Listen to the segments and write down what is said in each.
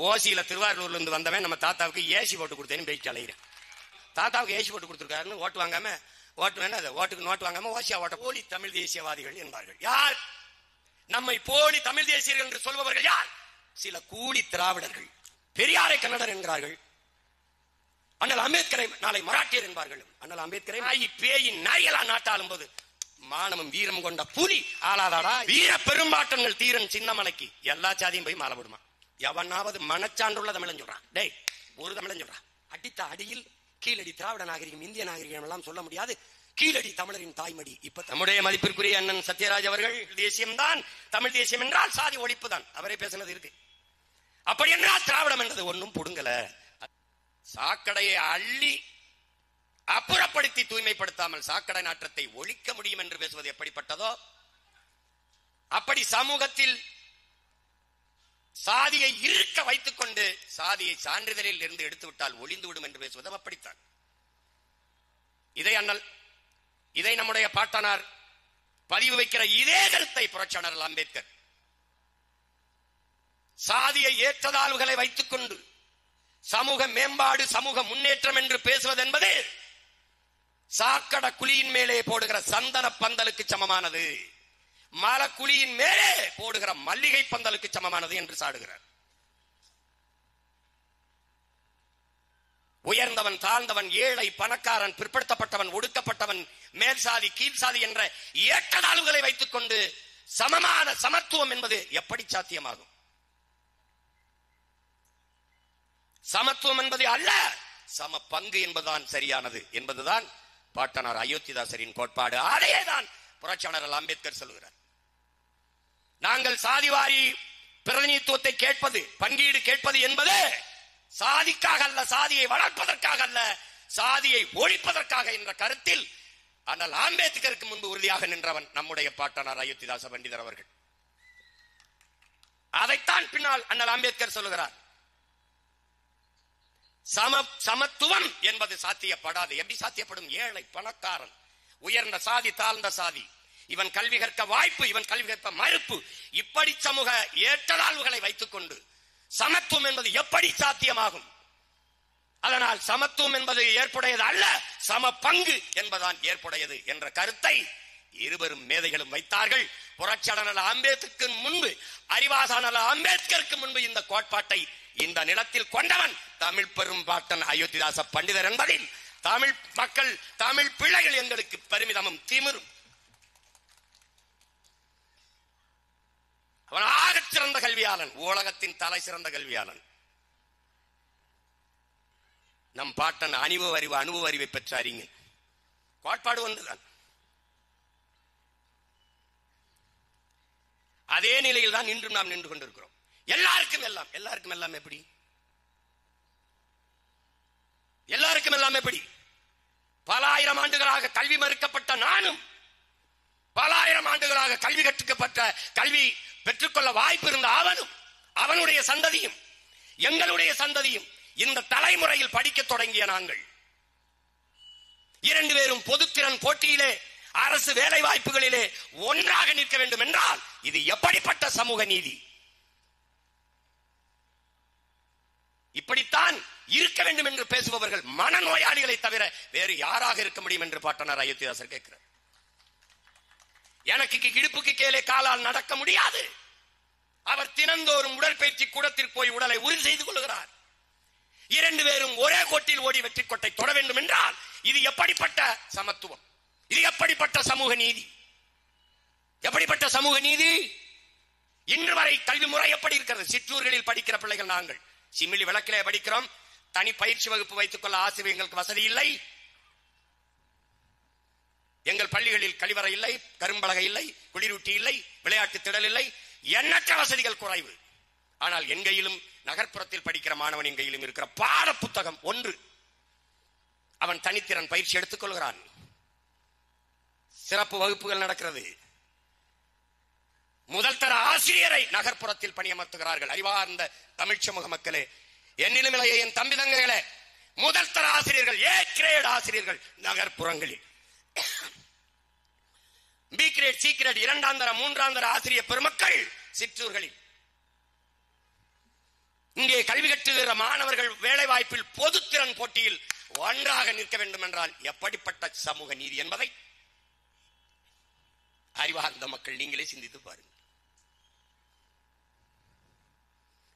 ஓசியில திருவாரூர்ல இருந்து வந்தவன் நம்ம தாத்தாவுக்கு ஏசி போட்டு கொடுத்தேன்னு பேச்சு அலைகிறேன். தாத்தாவுக்கு ஏசி போட்டு கொடுத்துருக்காருன்னு ஓட்டு வாங்காம, ஓட்டு வேணா அதை ஓட்டுக்கு நோட்டு வாங்காம ஓசியா ஓட்ட போலி தமிழ் தேசியவாதிகள் என்பார்கள். யார்? நம்மை போலி தமிழ் தேசியர்கள் என்று சொல்பவர்கள் யார்? சில கூலி திராவிடர்கள். பெரியாரை கன்னடர் என்கிறார்கள். அண்ணல் அம்பேத்கரை நாளை மராட்டியர் என்பார்கள். அண்ணல் அம்பேத்கரை நாய் பேயின் நாய்களா நாட்டாளும் போது மானமும் வீரம் கொண்ட புலி ஆளாதாடா. வீர பெரும்பாட்டங்கள் தீரன் சின்னமலைக்கு எல்லா சாதியும் போய் மாலை விடுமா. எவனாவது மனச்சான்றுள்ள தமிழன் சொல்றான். டேய், ஒரு தமிழன் சொல்றான். அடித்த அடியில் கீழடி திராவிட நாகரிகம் இந்திய நாகரிகம் எல்லாம் சொல்ல முடியாது. கீழடி தமிழரின் தாய்மடி. இப்ப நம்முடைய மதிப்பிற்குரிய அண்ணன் சத்யராஜ் அவர்கள் தேசியம்தான், தமிழ் தேசியம் என்றால் சாதி ஒழிப்பு தான், அவரே பேசினது இருக்கு. அப்படி என்றால் திராவிடம் என்றது ஒன்றும் புடுங்கல. சாக்கடையை அள்ளி அப்புறப்படுத்தி தூய்மைப்படுத்தாமல் சாக்கடை நாற்றத்தை ஒழிக்க முடியும் என்று பேசுவது எப்படிப்பட்டதோ, அப்படி சமூகத்தில் சாதியை இருக்க வைத்துக் கொண்டு சாதியை சான்றிதழில் இருந்து எடுத்துவிட்டால் ஒளிந்துவிடும் என்று பேசுவது அப்படித்தான். இதை நம்முடைய பாட்டனார் பதிவு வைக்கிற இதே கருத்தை புரட்சியாளர் அம்பேத்கர் சாதியை ஏற்றதாழ்வுகளை வைத்துக் கொண்டு சமூக மேம்பாடு சமூக முன்னேற்றம் என்று பேசுவது என்பது சாக்கட குழியின் மேலே போடுகிற சந்தன பந்தலுக்கு சமமானது, மலக்குழியின் மேலே போடுகிற மல்லிகை பந்தலுக்கு சமமானது என்று சாடுகிறார். உயர்ந்தவன் தாழ்ந்தவன் ஏழை பணக்காரன் பிற்படுத்தப்பட்டவன் ஒடுக்கப்பட்டவன் மேல் சாதி கீழ் சாதி என்ற ஏற்றதாழ்வுகளை வைத்துக் கொண்டு சமமான சமத்துவம் என்பது எப்படி சாத்தியமாகும்? சமத்துவம் என்பது அல்ல, சம பங்கு என்பதுதான் சரியானது என்பதுதான் பாட்டனார் அயோத்திதாசரின் கோட்பாடு. அதையேதான் புரட்சியாளர் அம்பேத்கர் சொல்கிறார். நாங்கள் சாதிவாரி பிரதிநிதித்துவத்தை கேட்பது, பங்கீடு கேட்பது என்பது சாதிக்காக அல்ல, சாதியை வளர்ப்பதற்காக அல்ல, சாதியை ஒழிப்பதற்காக என்ற கருத்தில் ஆனால் அம்பேத்கருக்கு முன்பு உறுதியாக நின்றவன் நம்முடைய பாட்டனார் அயோத்திதாச பண்டிதர் அவர்கள். அதைத்தான் பின்னால் அண்ணல் அம்பேத்கர் சொல்லுகிறார். சமத்துவம் என்பது சாத்தியப்படாது. எப்படி சாத்தியப்படும்? ஏழை பணக்காரன், உயர்ந்த சாதி தாழ்ந்த சாதி, இவன் கல்வி கற்க வாய்ப்பு இவன் கல்வி கற்க மறுப்பு, இப்படி சமூக ஏற்றதாழ்வுகளை வைத்துக் கொண்டு சமத்துவம் என்பது எப்படி சாத்தியமாகும்? அதனால் சமத்துவம் என்பது ஏற்புடையது அல்ல, சம பங்கு என்பதுதான் ஏற்புடையது என்ற கருத்தை இருவரும் மேதைகளும் வைத்தார்கள். புரட்சியாளர் அம்பேத்கருக்கு முன்பு, அறிவாசான அம்பேத்கருக்கு முன்பு இந்த கோட்பாட்டை இந்த நிலத்தில் கொண்டவன் தமிழ் பெரும்பாட்டன் அயோத்திதாச பண்டிதர் என்பதில் தமிழ் மக்கள் தமிழ் பிள்ளைகள் எங்களுக்கு பெருமிதமும் திமிரும். அவன் ஆகச் சிறந்த கல்வியாளன், உலகத்தின் தலை சிறந்த கல்வியாளன். நம் பாட்டன் அனுபவ அறிவை பெற்ற அறிஞர். கோட்பாடு ஒன்றுதான். அதே நிலையில் தான் இன்றும் நாம் நின்று கொண்டிருக்கிறோம். எல்லாருக்கும் எல்லாம், எல்லாருக்கும் எல்லாம் எப்படி? எல்லாருக்கும் எல்லாம் எப்படி? பல ஆயிரம் ஆண்டுகளாக கல்வி மறுக்கப்பட்ட நானும், பல ஆயிரம் ஆண்டுகளாக கல்வி கற்றுக்கப்பட்ட கல்வி பெற்றுக்கொள்ள வாய்ப்பு இருந்த அவனும், அவனுடைய சந்ததியும் எங்களுடைய சந்ததியும் இந்த தலைமுறையில் படிக்க தொடங்கிய நாங்கள் இரண்டு பேரும் பொதுத்திறன் போட்டியிலே அரசு வேலை வாய்ப்புகளிலே ஒன்றாக நிற்க வேண்டும் என்றால் இது எப்படிப்பட்ட சமூக நீதி? இப்படித்தான் இருக்க வேண்டும் என்று பேசுபவர்கள் மனநோயாளிகளை தவிர வேறு யாராக இருக்க முடியும் என்று பாட்டனார் அயோத்திதாசர் கேட்கிறார். எனக்கு இடுப்புக்கு கீழே காலால் நடக்க முடியாது. அவர் தினந்தோறும் உடற்பயிற்சி கூடத்திற்கு போய் உடலை உறுதி செய்து கொள்கிறார். இரண்டு பேரும் ஒரே கோட்டில் ஓடி வெற்றி கோட்டை தொட வேண்டும் என்றால் இது எப்படிப்பட்ட சமத்துவம்? இது எப்படிப்பட்ட சமூக நீதி? எப்படிப்பட்ட சமூக நீதி? இன்று வரை கல்வி முறை எப்படி இருக்கிறது? சிற்றூர்களில் படிக்கிற பிள்ளைகள் நாங்கள் சிமிலி விளக்கிலே படிக்கிறோம். தனி பயிற்சி வகுப்பு வைத்துக் கொள்ள ஆசிரியர்களுக்கு வசதி இல்லை. எங்கள் பள்ளிகளில் கழிவறை இல்லை, கரும்பலகை இல்லை, குளிரூட்டி இல்லை, விளையாட்டு திடல் இல்லை, எண்ணற்ற வசதிகள் குறைவு. ஆனால் என் கையிலும் நகர்ப்புறத்தில் படிக்கிற மாணவனின் கையிலும் இருக்கிற பாட புத்தகம் ஒன்று. அவன் தனித்திறன் பயிற்சி எடுத்துக் கொள்கிறான். சிறப்பு வகுப்புகள் நடக்கிறது. முதல் தர ஆசிரியரை நகர்ப்புறத்தில் பணியமர்த்துகிறார்கள். அறிவார்ந்த தமிழ் சமூக மக்களே, என்னிலும் இளைய என் தம்பி தங்கைகளே, முதல் தர ஆசிரியர்கள், ஏ கிரேட் ஆசிரியர்கள் நகர்ப்புறங்களில், பி கிரேட் சி கிரேட் இரண்டாம் தர மூன்றாம் தர ஆசிரியர் பெருமக்கள் சிற்றூர்களில். இங்கே கல்வி கற்றுகிற மாணவர்கள் வேலை வாய்ப்பில் பொதுத்திறன் போட்டியில் ஒன்றாக நிற்க வேண்டும் என்றால் எப்படிப்பட்ட சமூக நீதி என்பதை அறிவார்ந்த மக்கள் நீங்களே சிந்தித்து பாருங்கள்.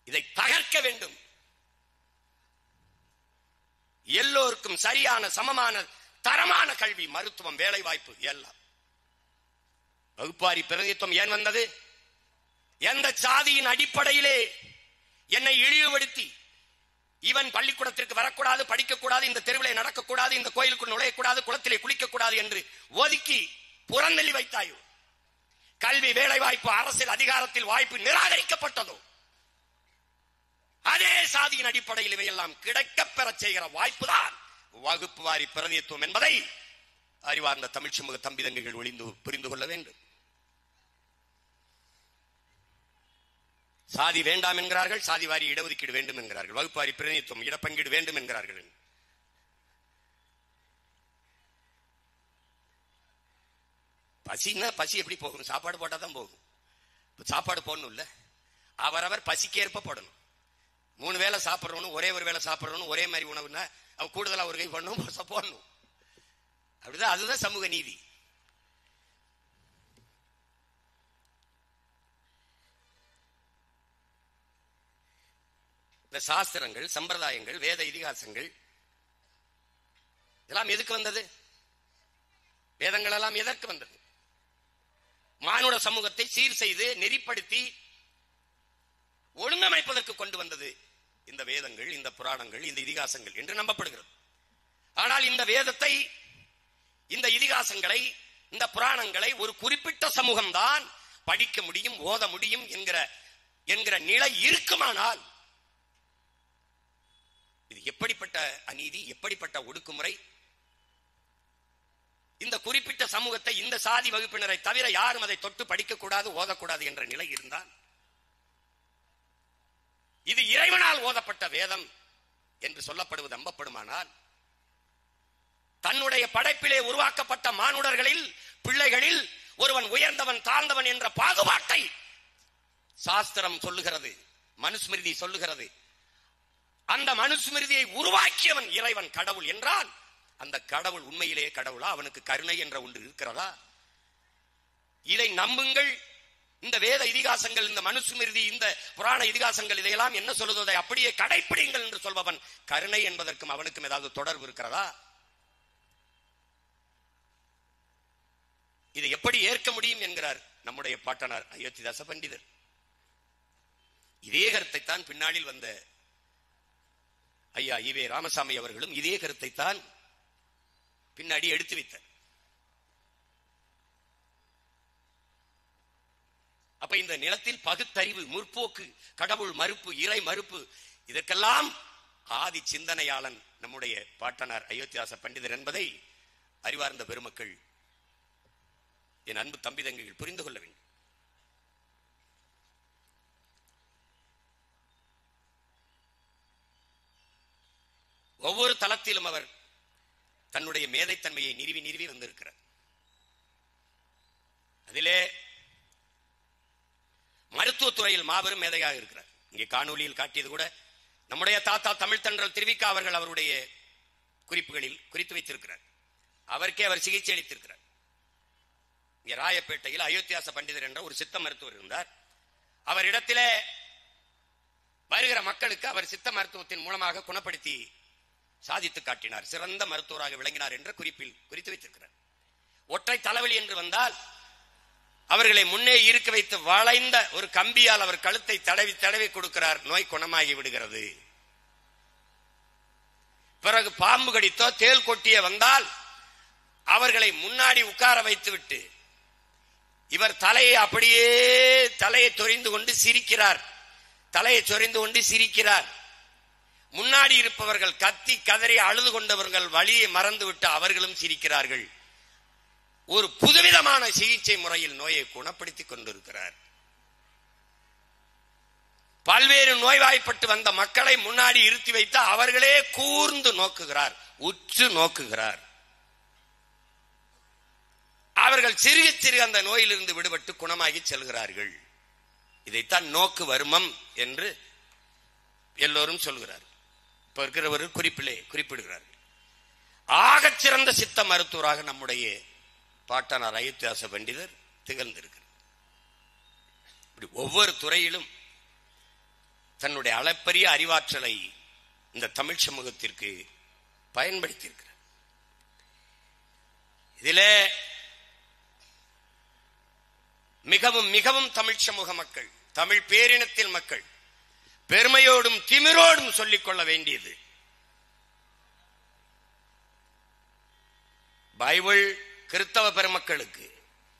இதை தகர்க்க வேண்டும். எல்லோருக்கும் சரியான சமமான தரமான கல்வி, மருத்துவம், வேலை வாய்ப்பு எல்லாம். வகுப்பாரி பிரதிநிதித்துவம் ஏன் வந்தது? எந்த சாதியின் அடிப்படையிலே என்னை இழிவுபடுத்தி இவன் பள்ளிக்கூடத்திற்கு வரக்கூடாது, படிக்கக்கூடாது, இந்த தெருவிலே நடக்கக்கூடாது, இந்த கோயிலுக்குள் நுழையக்கூடாது, குளத்திலே குளிக்கக்கூடாது என்று ஒதுக்கி புறந்தள்ளி வைத்தாயோ? கல்வி, வேலை வாய்ப்பு, அரசியல் அதிகாரத்தில் வாய்ப்பு நிராகரிக்கப்பட்டதோ? அதே சாதியின் அடிப்படையில் இவையெல்லாம் கிடைக்கப் பெற செய்கிற வாய்ப்புதான் வகுப்பு வாரி பிரதிநிதித்துவம் என்பதை அறிவார்ந்த தமிழ் சமூக தம்பிதங்கைகள் ஒளிந்து புரிந்து கொள்ள வேண்டும். சாதி வேண்டாம் என்கிறார்கள், சாதி வாரி இடஒதுக்கீடு வேண்டும் என்கிறார்கள், வகுப்பாரி பிரதிநிதித்துவம் இடப்பங்கீடு வேண்டும் என்கிறார்கள். பசின்னா பசி எப்படி போகும்? சாப்பாடு போட்டா தான் போகும். சாப்பாடு போடணும் இல்ல, அவரவர் பசிக்கேற்ப போடணும். 3 வேளை சாப்பிடணும், ஒரே ஒரு வேளை சாப்பிடணும், ஒரே மாதிரி உணவுன்னா அவன் கூடுதலா ஒரு கை போடணும். அப்படிதான், அதுதான் சமூக நீதி. இந்த சாஸ்திரங்கள், சம்பிரதாயங்கள், வேத இதிகாசங்கள் இதெல்லாம் எதுக்கு வந்தது? வேதங்கள் எல்லாம் எதற்கு வந்தது? மானுட சமூகத்தை சீர் செய்து நெறிப்படுத்தி ஒழுங்கமைப்பதற்கு கொண்டு வந்தது இந்த வேதங்கள், இந்த புராணங்கள், இந்த இதிகாசங்கள் என்று நம்பப்படுகிறது. ஆனால் இந்த வேதத்தை, இந்த இதிகாசங்களை, இந்த புராணங்களை ஒரு குறிப்பிட்ட சமூகம்தான் படிக்க முடியும், ஓத முடியும் என்கிற நிலை இருக்குமானால் இது எப்படிப்பட்ட அநீதி, எப்படிப்பட்ட ஒடுக்குமுறை! இந்த குறிப்பிட்ட சமூகத்தை, இந்த சாதி வகுப்பினரை தவிர யாரும் அதை தொட்டு படிக்கக்கூடாது, ஓதக்கூடாது என்ற நிலை இருந்தால், இது இறைவனால் ஓதப்பட்ட வேதம் என்று சொல்லப்படுவது நம்பப்படுமானால், தன்னுடைய படைப்பிலே உருவாக்கப்பட்ட மானுடர்களில், பிள்ளைகளில் ஒருவன் உயர்ந்தவன், தாழ்ந்தவன் என்ற பாகுபாட்டை சாஸ்திரம் சொல்லுகிறது, மனுஸ்மிருதி சொல்லுகிறது. அந்த மனுஸ்மிருதியை உருவாக்கியவன் இறைவன், கடவுள் என்றால் அந்த கடவுள் உண்மையிலேயே கடவுளா? அவனுக்கு கருணை என்ற ஒன்று இருக்கிறதா? இதை நம்புங்கள். இந்த வேத இதிகாசங்கள், இந்த மனுஸ்மிருதி, இந்த புராண இதிகாசங்கள் இதையெல்லாம் என்ன சொல்லுவதை அப்படியே கடைப்பிடிங்கள் என்று சொல்பவன் கருணை என்பதற்கும் அவனுக்கும் ஏதாவது தொடர்பு இருக்கிறதா? இதை எப்படி ஏற்க முடியும் என்கிறார் நம்முடைய பாட்டனார் அயோத்திதாச பண்டிதர். இதே கருத்தை தான் பின்னாளில் வந்த ஐயா ஈவே ராமசாமி அவர்களும் இதே கருத்தை தான் பின்னாடி எடுத்து வைத்தார். அப்ப இந்த நிலத்தில் பகுத்தறிவு, முற்போக்கு, கடவுள் மறுப்பு, இறை மறுப்பு, இதற்கெல்லாம் ஆதி சிந்தனையாளன் நம்முடைய பாட்டனார் அயோத்திதாச பண்டிதர் என்பதை அறிவார்ந்த பெருமக்கள், என் அன்பு தம்பி தங்கைகள் புரிந்து கொள்ள வேண்டும். ஒவ்வொரு தளத்திலும் அவர் தன்னுடைய மேதைத்தன்மையை நிறுவி வந்திருக்கிறார். அதிலே மருத்துவத்துறையில் மாபெரும் மேதையாக இருக்கிறார். இங்கே காணொலியில் காட்டியது கூட நம்முடைய தாத்தா தமிழ் தென்றல் திருவிக்கா அவர்கள் அவருடைய குறிப்புகளில் குறித்து வைத்திருக்கிறார். அவருக்கே அவர் சிகிச்சை அளித்திருக்கிறார். இங்கே ராயப்பேட்டையில் அயோத்தியாச பண்டிதர் என்ற ஒரு சித்த மருத்துவர் இருந்தார். அவரிடத்திலே வருகிற மக்களுக்கு அவர் சித்த மருத்துவத்தின் மூலமாக குணப்படுத்தி சாதித்து காட்டினார், சிறந்த மருத்துவராக விளங்கினார் என்ற குறிப்பில் குறித்து வைத்திருக்கிறார். ஒற்றை தலைவலி என்று வந்தால் அவர்களை முன்னே இருக்க வைத்து வளைந்த ஒரு கம்பியால் அவர் கழுத்தை தடவி தடவி கொடுக்கிறார், நோய் குணமாகி விடுகிறது. பிறகு பாம்பு கடித்தோ தேல் கொட்டிய வந்தால் அவர்களை முன்னாடி உட்கார வைத்து விட்டு இவர் தலையை அப்படியே தலையை சொரிந்து கொண்டு சிரிக்கிறார். முன்னாடி இருப்பவர்கள் கத்தி கதறி அழுது கொண்டவர்கள் வலியை மறந்துவிட்டு அவர்களும் சிரிக்கிறார்கள். ஒரு புதுவிதமான சிகிச்சை முறையில் நோயை குணப்படுத்திக் கொண்டிருக்கிறார். பல்வேறு நோய்வாய்ப்பட்டு வந்த மக்களை முன்னாடி இருத்தி வைத்து அவர்களே கூர்ந்து நோக்குகிறார், உற்று நோக்குகிறார். அவர்கள் சிறுக சிறுக அந்த நோயிலிருந்து விடுபட்டு குணமாகி செல்கிறார்கள். இதைத்தான் நோக்கு வருமம் என்று எல்லோரும் சொல்கிறார். இப்ப இருக்கிறவர் குறிப்பிடுகிறார். ஆகச்சிறந்த சித்த மருத்துவராக நம்முடைய பாட்டனார் அயோத்தியாச பண்டிதர் திகழ்ந்திருக்கிறார். ஒவ்வொரு துறையிலும் தன்னுடைய அளப்பரிய அறிவாற்றலை இந்த தமிழ் சமூகத்திற்கு பயன்படுத்தியிருக்கிறார். இதிலே மிகவும் மிகவும் தமிழ் சமூக மக்கள், தமிழ் பேரினத்தில் மக்கள் பெருமையோடும் திமிரோடும் சொல்லிக் கொள்ள வேண்டியது, பைபிள் கிறிஸ்தவ பெருமக்களுக்கு,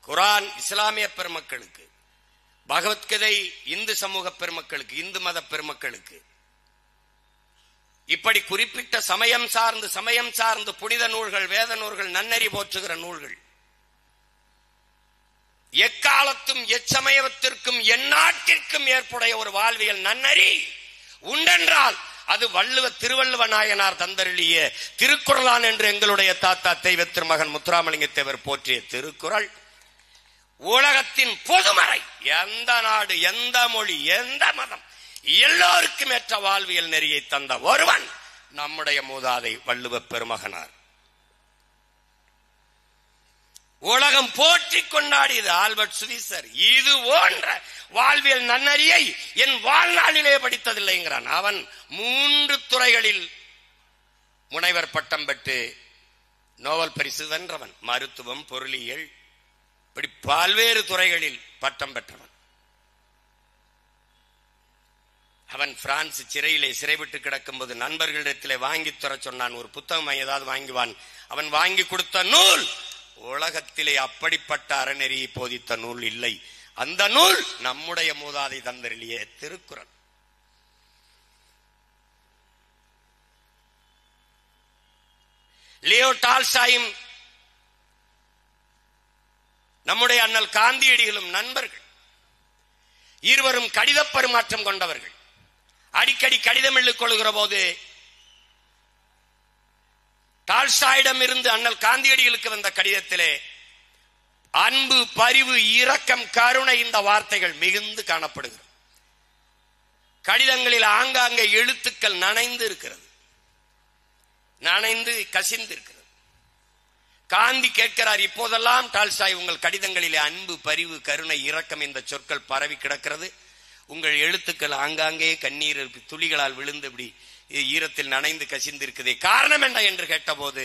குரான் இஸ்லாமிய பெருமக்களுக்கு, பகவத்கீதை இந்து சமூக பெருமக்களுக்கு, இந்து மத பெருமக்களுக்கு, இப்படி குறிப்பிட்ட சமயம் சார்ந்து புனித நூல்கள், வேத நூல்கள், நன்னறி போற்றுகிற நூல்கள், எக்காலத்தும் எச்சமயத்திற்கும் எந்நாட்டிற்கும் ஏற்புடைய ஒரு வாழ்வியல் நன்னறி உண்டென்றால் அது திருவள்ளுவ நாயனார் தந்தருளிய திருக்குறளான் என்று எங்களுடைய தாத்தா தெய்வ திருமகன் முத்துராமலிங்க தேவர் போற்றிய திருக்குறள் உலகத்தின் பொதுமறை. எந்த நாடு, எந்த மொழி, எந்த மதம், எல்லோருக்கும் ஏற்ற வாழ்வியல் நெறியை தந்த ஒருவன் நம்முடைய மூதாதை வள்ளுவ பெருமகனார். உலகம் போற்றி கொண்டாடியது ஆல்பர்ட் சுவிசர். இது போன்ற வாழ்வியல் நன்னறியை என் வாழ்நாளிலே படித்ததில்லைங்கிறான். அவன் 3 துறைகளில் முனைவர் பட்டம் பெற்று நோபல் பரிசு வென்றவன். மருத்துவம், பொருளியல், இப்படி பல்வேறு துறைகளில் பட்டம் பெற்றவன். அவன் பிரான்ஸ் சிறையிலே சிறைவிட்டு கிடக்கும் போது நண்பர்களிடத்திலே வாங்கி தர சொன்னான். ஒரு புத்தகம் ஏதாவது வாங்குவான். அவன் வாங்கி கொடுத்த நூல் உலகத்திலே அப்படிப்பட்ட அறநெறியை போதித்த நூல் இல்லை. அந்த நூல் நம்முடைய மூதாதை தந்தருளிய திருக்குறள். லியோ டால்ஸ்டாயும் நம்முடைய அண்ணல் காந்தியடிகளும் நண்பர்கள். இருவரும் கடித பரிமாற்றம் கொண்டவர்கள். அடிக்கடி கடிதம் எழுதிக் கொள்கிற போது டால்ஸ்டாயிடம் இருந்து அண்ணல் காந்தியடிகளுக்கு வந்த கடிதத்திலே அன்பு, பரிவு, இரக்கம், கருணை இந்த வார்த்தைகள் மிகுந்து காணப்படுகிறது. கடிதங்களில் ஆங்காங்கே எழுத்துக்கள் நனைந்து இருக்கிறது, நனைந்து கசிந்து இருக்கிறது. காந்தி கேட்கிறார், இப்போதெல்லாம் டால்ஸ்டாய் உங்கள் கடிதங்களிலே அன்பு, பரிவு, கருணை, இரக்கம் இந்த சொற்கள் பரவி கிடக்கிறது. உங்கள் எழுத்துக்கள் ஆங்காங்கே கண்ணீர் துளிகளால் விழுந்து இப்படி ஈரத்தில் நனைந்து கசிந்து இருக்குதே, காரணம் என்ன என்று கேட்டபோது,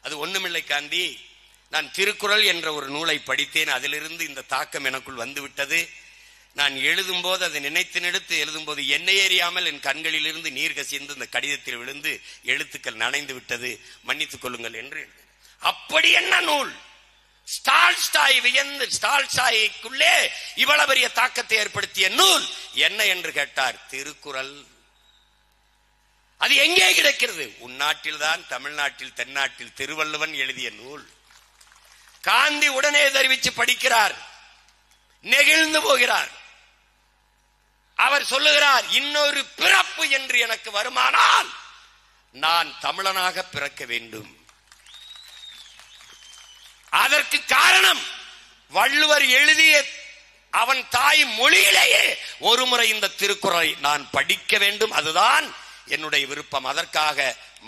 அது ஒண்ணுமில்லை காந்தி, நான் திருக்குறள் என்ற ஒரு நூலை படித்தேன். அதிலிருந்து இந்த தாக்கம் எனக்குள் வந்துவிட்டது. நான் எழுதும் போது அதை நினைத்து எழுதும் போது என்னை ஏறியாமல் என் கண்களில் இருந்து நீர் கசிந்து இந்த கடிதத்தில் விழுந்து எழுத்துக்கள் நனைந்து விட்டது, மன்னித்துக் கொள்ளுங்கள் என்று. அப்படி என்ன நூல்? டால்ஸ்டாய் வியந்து டால்ஸ்டாய்க்குள்ளே இவ்வளவு பெரிய தாக்கத்தை ஏற்படுத்திய நூல் என்ன என்று கேட்டார். திருக்குறள். அது எங்கே கிடைக்கிறது? உன்னாட்டில் தான், தமிழ்நாட்டில், தென்னாட்டில் திருவள்ளுவன் எழுதிய நூல். காந்தி உடனே தெரிவித்து படிக்கிறார், நெகிழ்ந்து போகிறார். அவர் சொல்லுகிறார், இன்னொரு பிறப்பு என்று எனக்கு வருமானால் நான் தமிழனாக பிறக்க வேண்டும். அதற்கு காரணம் வள்ளுவர் எழுதிய அவன் தாய் மொழியிலேயே ஒரு முறை இந்த திருக்குறளை நான் படிக்க வேண்டும், அதுதான் என்னுடைய விருப்பம். அதற்காக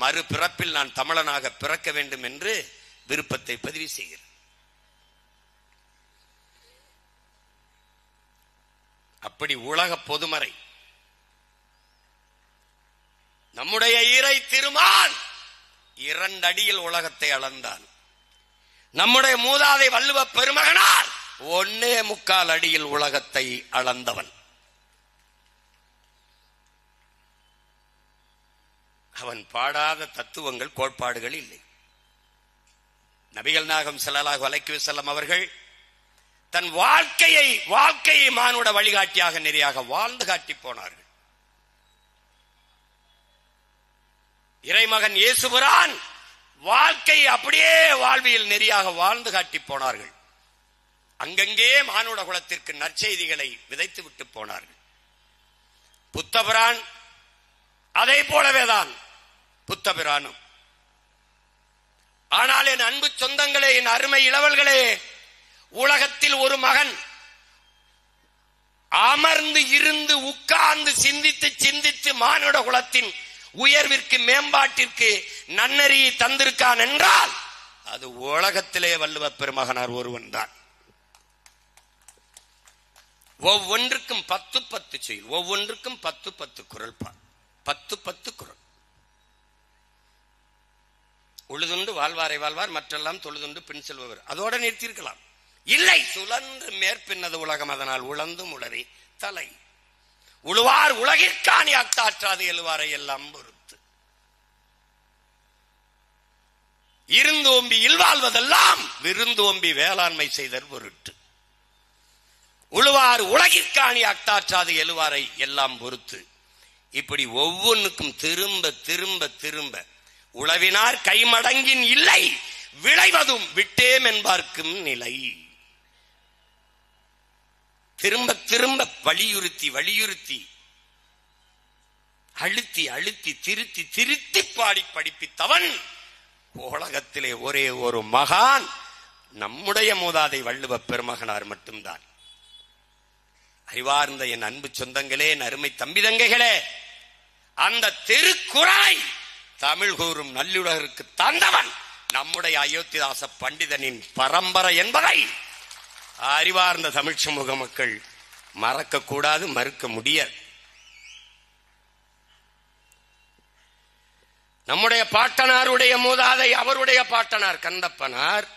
மறுபிறப்பில் நான் தமிழனாக பிறக்க வேண்டும் என்று விருப்பத்தை பதிவு செய்கிறேன். அப்படி உலக பொதுமறை நம்முடைய இறை திருமான் 2 அடியில் உலகத்தை அளந்தான். நம்முடைய மூதாதை வள்ளுவ பெருமகனார் 1.25 அடியில் உலகத்தை அளந்தவன். அவன் பாடாத தத்துவங்கள், கோட்பாடுகள் இல்லை. நபிகள் நாயகம் ஸல்லல்லாஹு அலைஹி வஸல்லம் அவர்கள் தன் வாழ்க்கையை மானுட வழிகாட்டியாக நெறியாக வாழ்ந்து காட்டி போனார்கள். இறைமகன் இயேசுபிரான் வாழ்க்கையை அப்படியே வாழ்வியல் நெறியாக வாழ்ந்து காட்டி போனார்கள். அங்கங்கே மானுட குலத்திற்கு நற்செய்திகளை விதைத்து விட்டு போனார்கள். புத்தபிரான் அதை போலவேதான் புத்தபிரானும். ஆனால் என் அன்பு சொந்தங்களே, என் அருமை இளவல்களே, உலகத்தில் ஒரு மகன் அமர்ந்து இருந்து உட்கார்ந்து சிந்தித்து சிந்தித்து மானுட குலத்தின் உயர்விற்கு மேம்பாட்டிற்கு நன்னறியை தந்திருக்கான் என்றால் அது உலகத்திலே வள்ளுவ பெருமகனார் ஒருவன் தான். ஒவ்வொன்றுக்கும் 10 செய்யுள், ஒவ்வொன்றுக்கும் 10 குறள், 10 குறள். உழுதுண்டு வாழ்வாரை வாழ்வார், மற்றெல்லாம் தொழுதுண்டு பின் செல்பவர். அதோட நிறுத்தியிருக்கலாம். இல்லை, சுழன்று மேற்பின்னது உலகம், அதனால் உழந்தும் உளறி தலை. உழுவார் உலகிற்காணி அக்தாற்றாது எழுவாரை எல்லாம் பொறுத்து. இருந்தோம்பி இல்வாழ்வதெல்லாம் விருந்தோம்பி வேளாண்மை செய்தல் பொருட்டு. உழுவார் உலகிற்காணி அக்தாற்றாது எழுவாரை எல்லாம் பொறுத்து. இப்படி ஒவ்வொன்றுக்கும் திரும்ப திரும்ப திரும்ப உழவினார் கைமடங்கின் இல்லை, விளைவதும் விட்டேம் என்பார்க்கும் நிலை. திரும்ப திரும்ப வலியுறுத்தி வலியுறுத்தி அழுத்தி அழுத்தி திருத்தி திருத்தி பாடி படிப்பித்தவன் உலகத்திலே ஒரே ஒரு மகான் நம்முடைய மூதாதை வள்ளுவ பெருமகனார் மட்டும்தான். அறிவார்ந்த என் அன்பு சொந்தங்களே, என் அருமை தம்பிதங்கைகளே, அந்த திருக்குறளை தமிழ் கூறும் நல்லுலகிற்கு தந்தவன் நம்முடைய அயோத்திதாச பண்டிதனின் பரம்பரை என்பதை அறிவார்ந்த தமிழ் சமூக மக்கள் மறக்க கூடாது, மறுக்க முடியாது. நம்முடைய பாட்டனாருடைய மூதாதை அவருடைய பாட்டனார் கந்தப்பனார்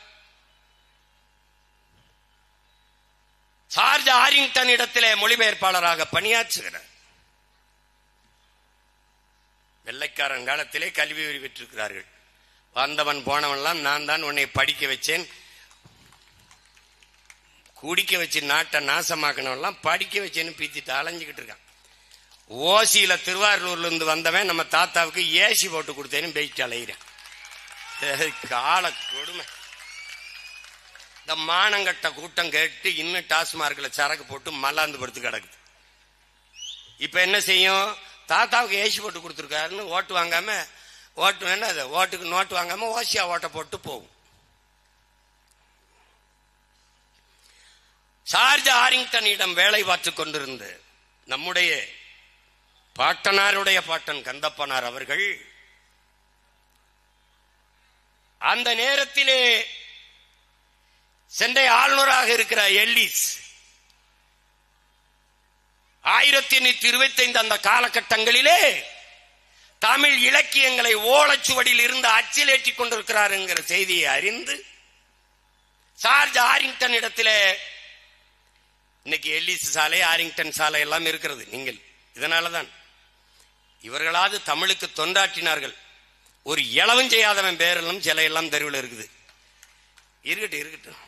சார்ஜ் ஆரிங்டன் இடத்திலே மொழிபெயர்ப்பாளராக பணியாற்றுகிறார். வெள்ளைக்காரன் காலத்திலே கல்வி உரிமை பெற்றிருக்கிறார்கள். வந்தவன் போனவன்லாம் நான் தான் உன்னை படிக்க வச்சேன், குடிக்க வச்சு நாட்டை நாசமாக்கினவெல்லாம் படிக்க வச்சேன்னு பீத்திட்டு அலைஞ்சுக்கிட்டு இருக்கான். ஓசியில திருவாரூர்ல இருந்து வந்தவன் நம்ம தாத்தாவுக்கு ஏசி போட்டு கொடுத்தேன்னு போயிட்டு அலைகிறேன். கால கொடுமை. இந்த மானங்கட்ட கூட்டம் கேட்டு இன்னும் டாஸ்மார்க்ல சரக்கு போட்டு மல்லாந்து படுத்து கிடக்குது. இப்ப என்ன செய்யும்? தாத்தாவுக்கு ஏசி போட்டு கொடுத்துருக்காருன்னு ஓட்டு வாங்காம, ஓட்டு வேணா அதை ஓட்டுக்கு நோட்டு வாங்காம ஓசியா ஓட்ட போட்டு போகும். சார்ஜ் ஆரிங்டனிடம் வேலை பார்த்துக் கொண்டிருந்த நம்முடைய பாட்டனாருடைய பாட்டன் கந்தப்பனார் அவர்கள் அந்த நேரத்திலே சென்னை ஆளுநராக இருக்கிற எல்லிஸ் 1825 அந்த காலகட்டங்களிலே தமிழ் இலக்கியங்களை ஓலைச்சுவடியில் இருந்து அச்சிலேற்றிக் கொண்டிருக்கிறார் என்கிற செய்தியை அறிந்து சார்ஜ் ஆரிங்டன் இடத்திலே, இன்னைக்கு எல்லிஸ் சாலை ஆரிங்டன் சாலை எல்லாம் இருக்கிறது. நீங்கள் இதனாலதான் இவர்களாவது தமிழுக்கு தொண்டாற்றினார்கள். ஒரு இளவும் செய்யாதவன் பேரெல்லாம் சில எல்லாம் தெருவில் இருக்குது. இருக்கட்டும் இருக்கட்டும்.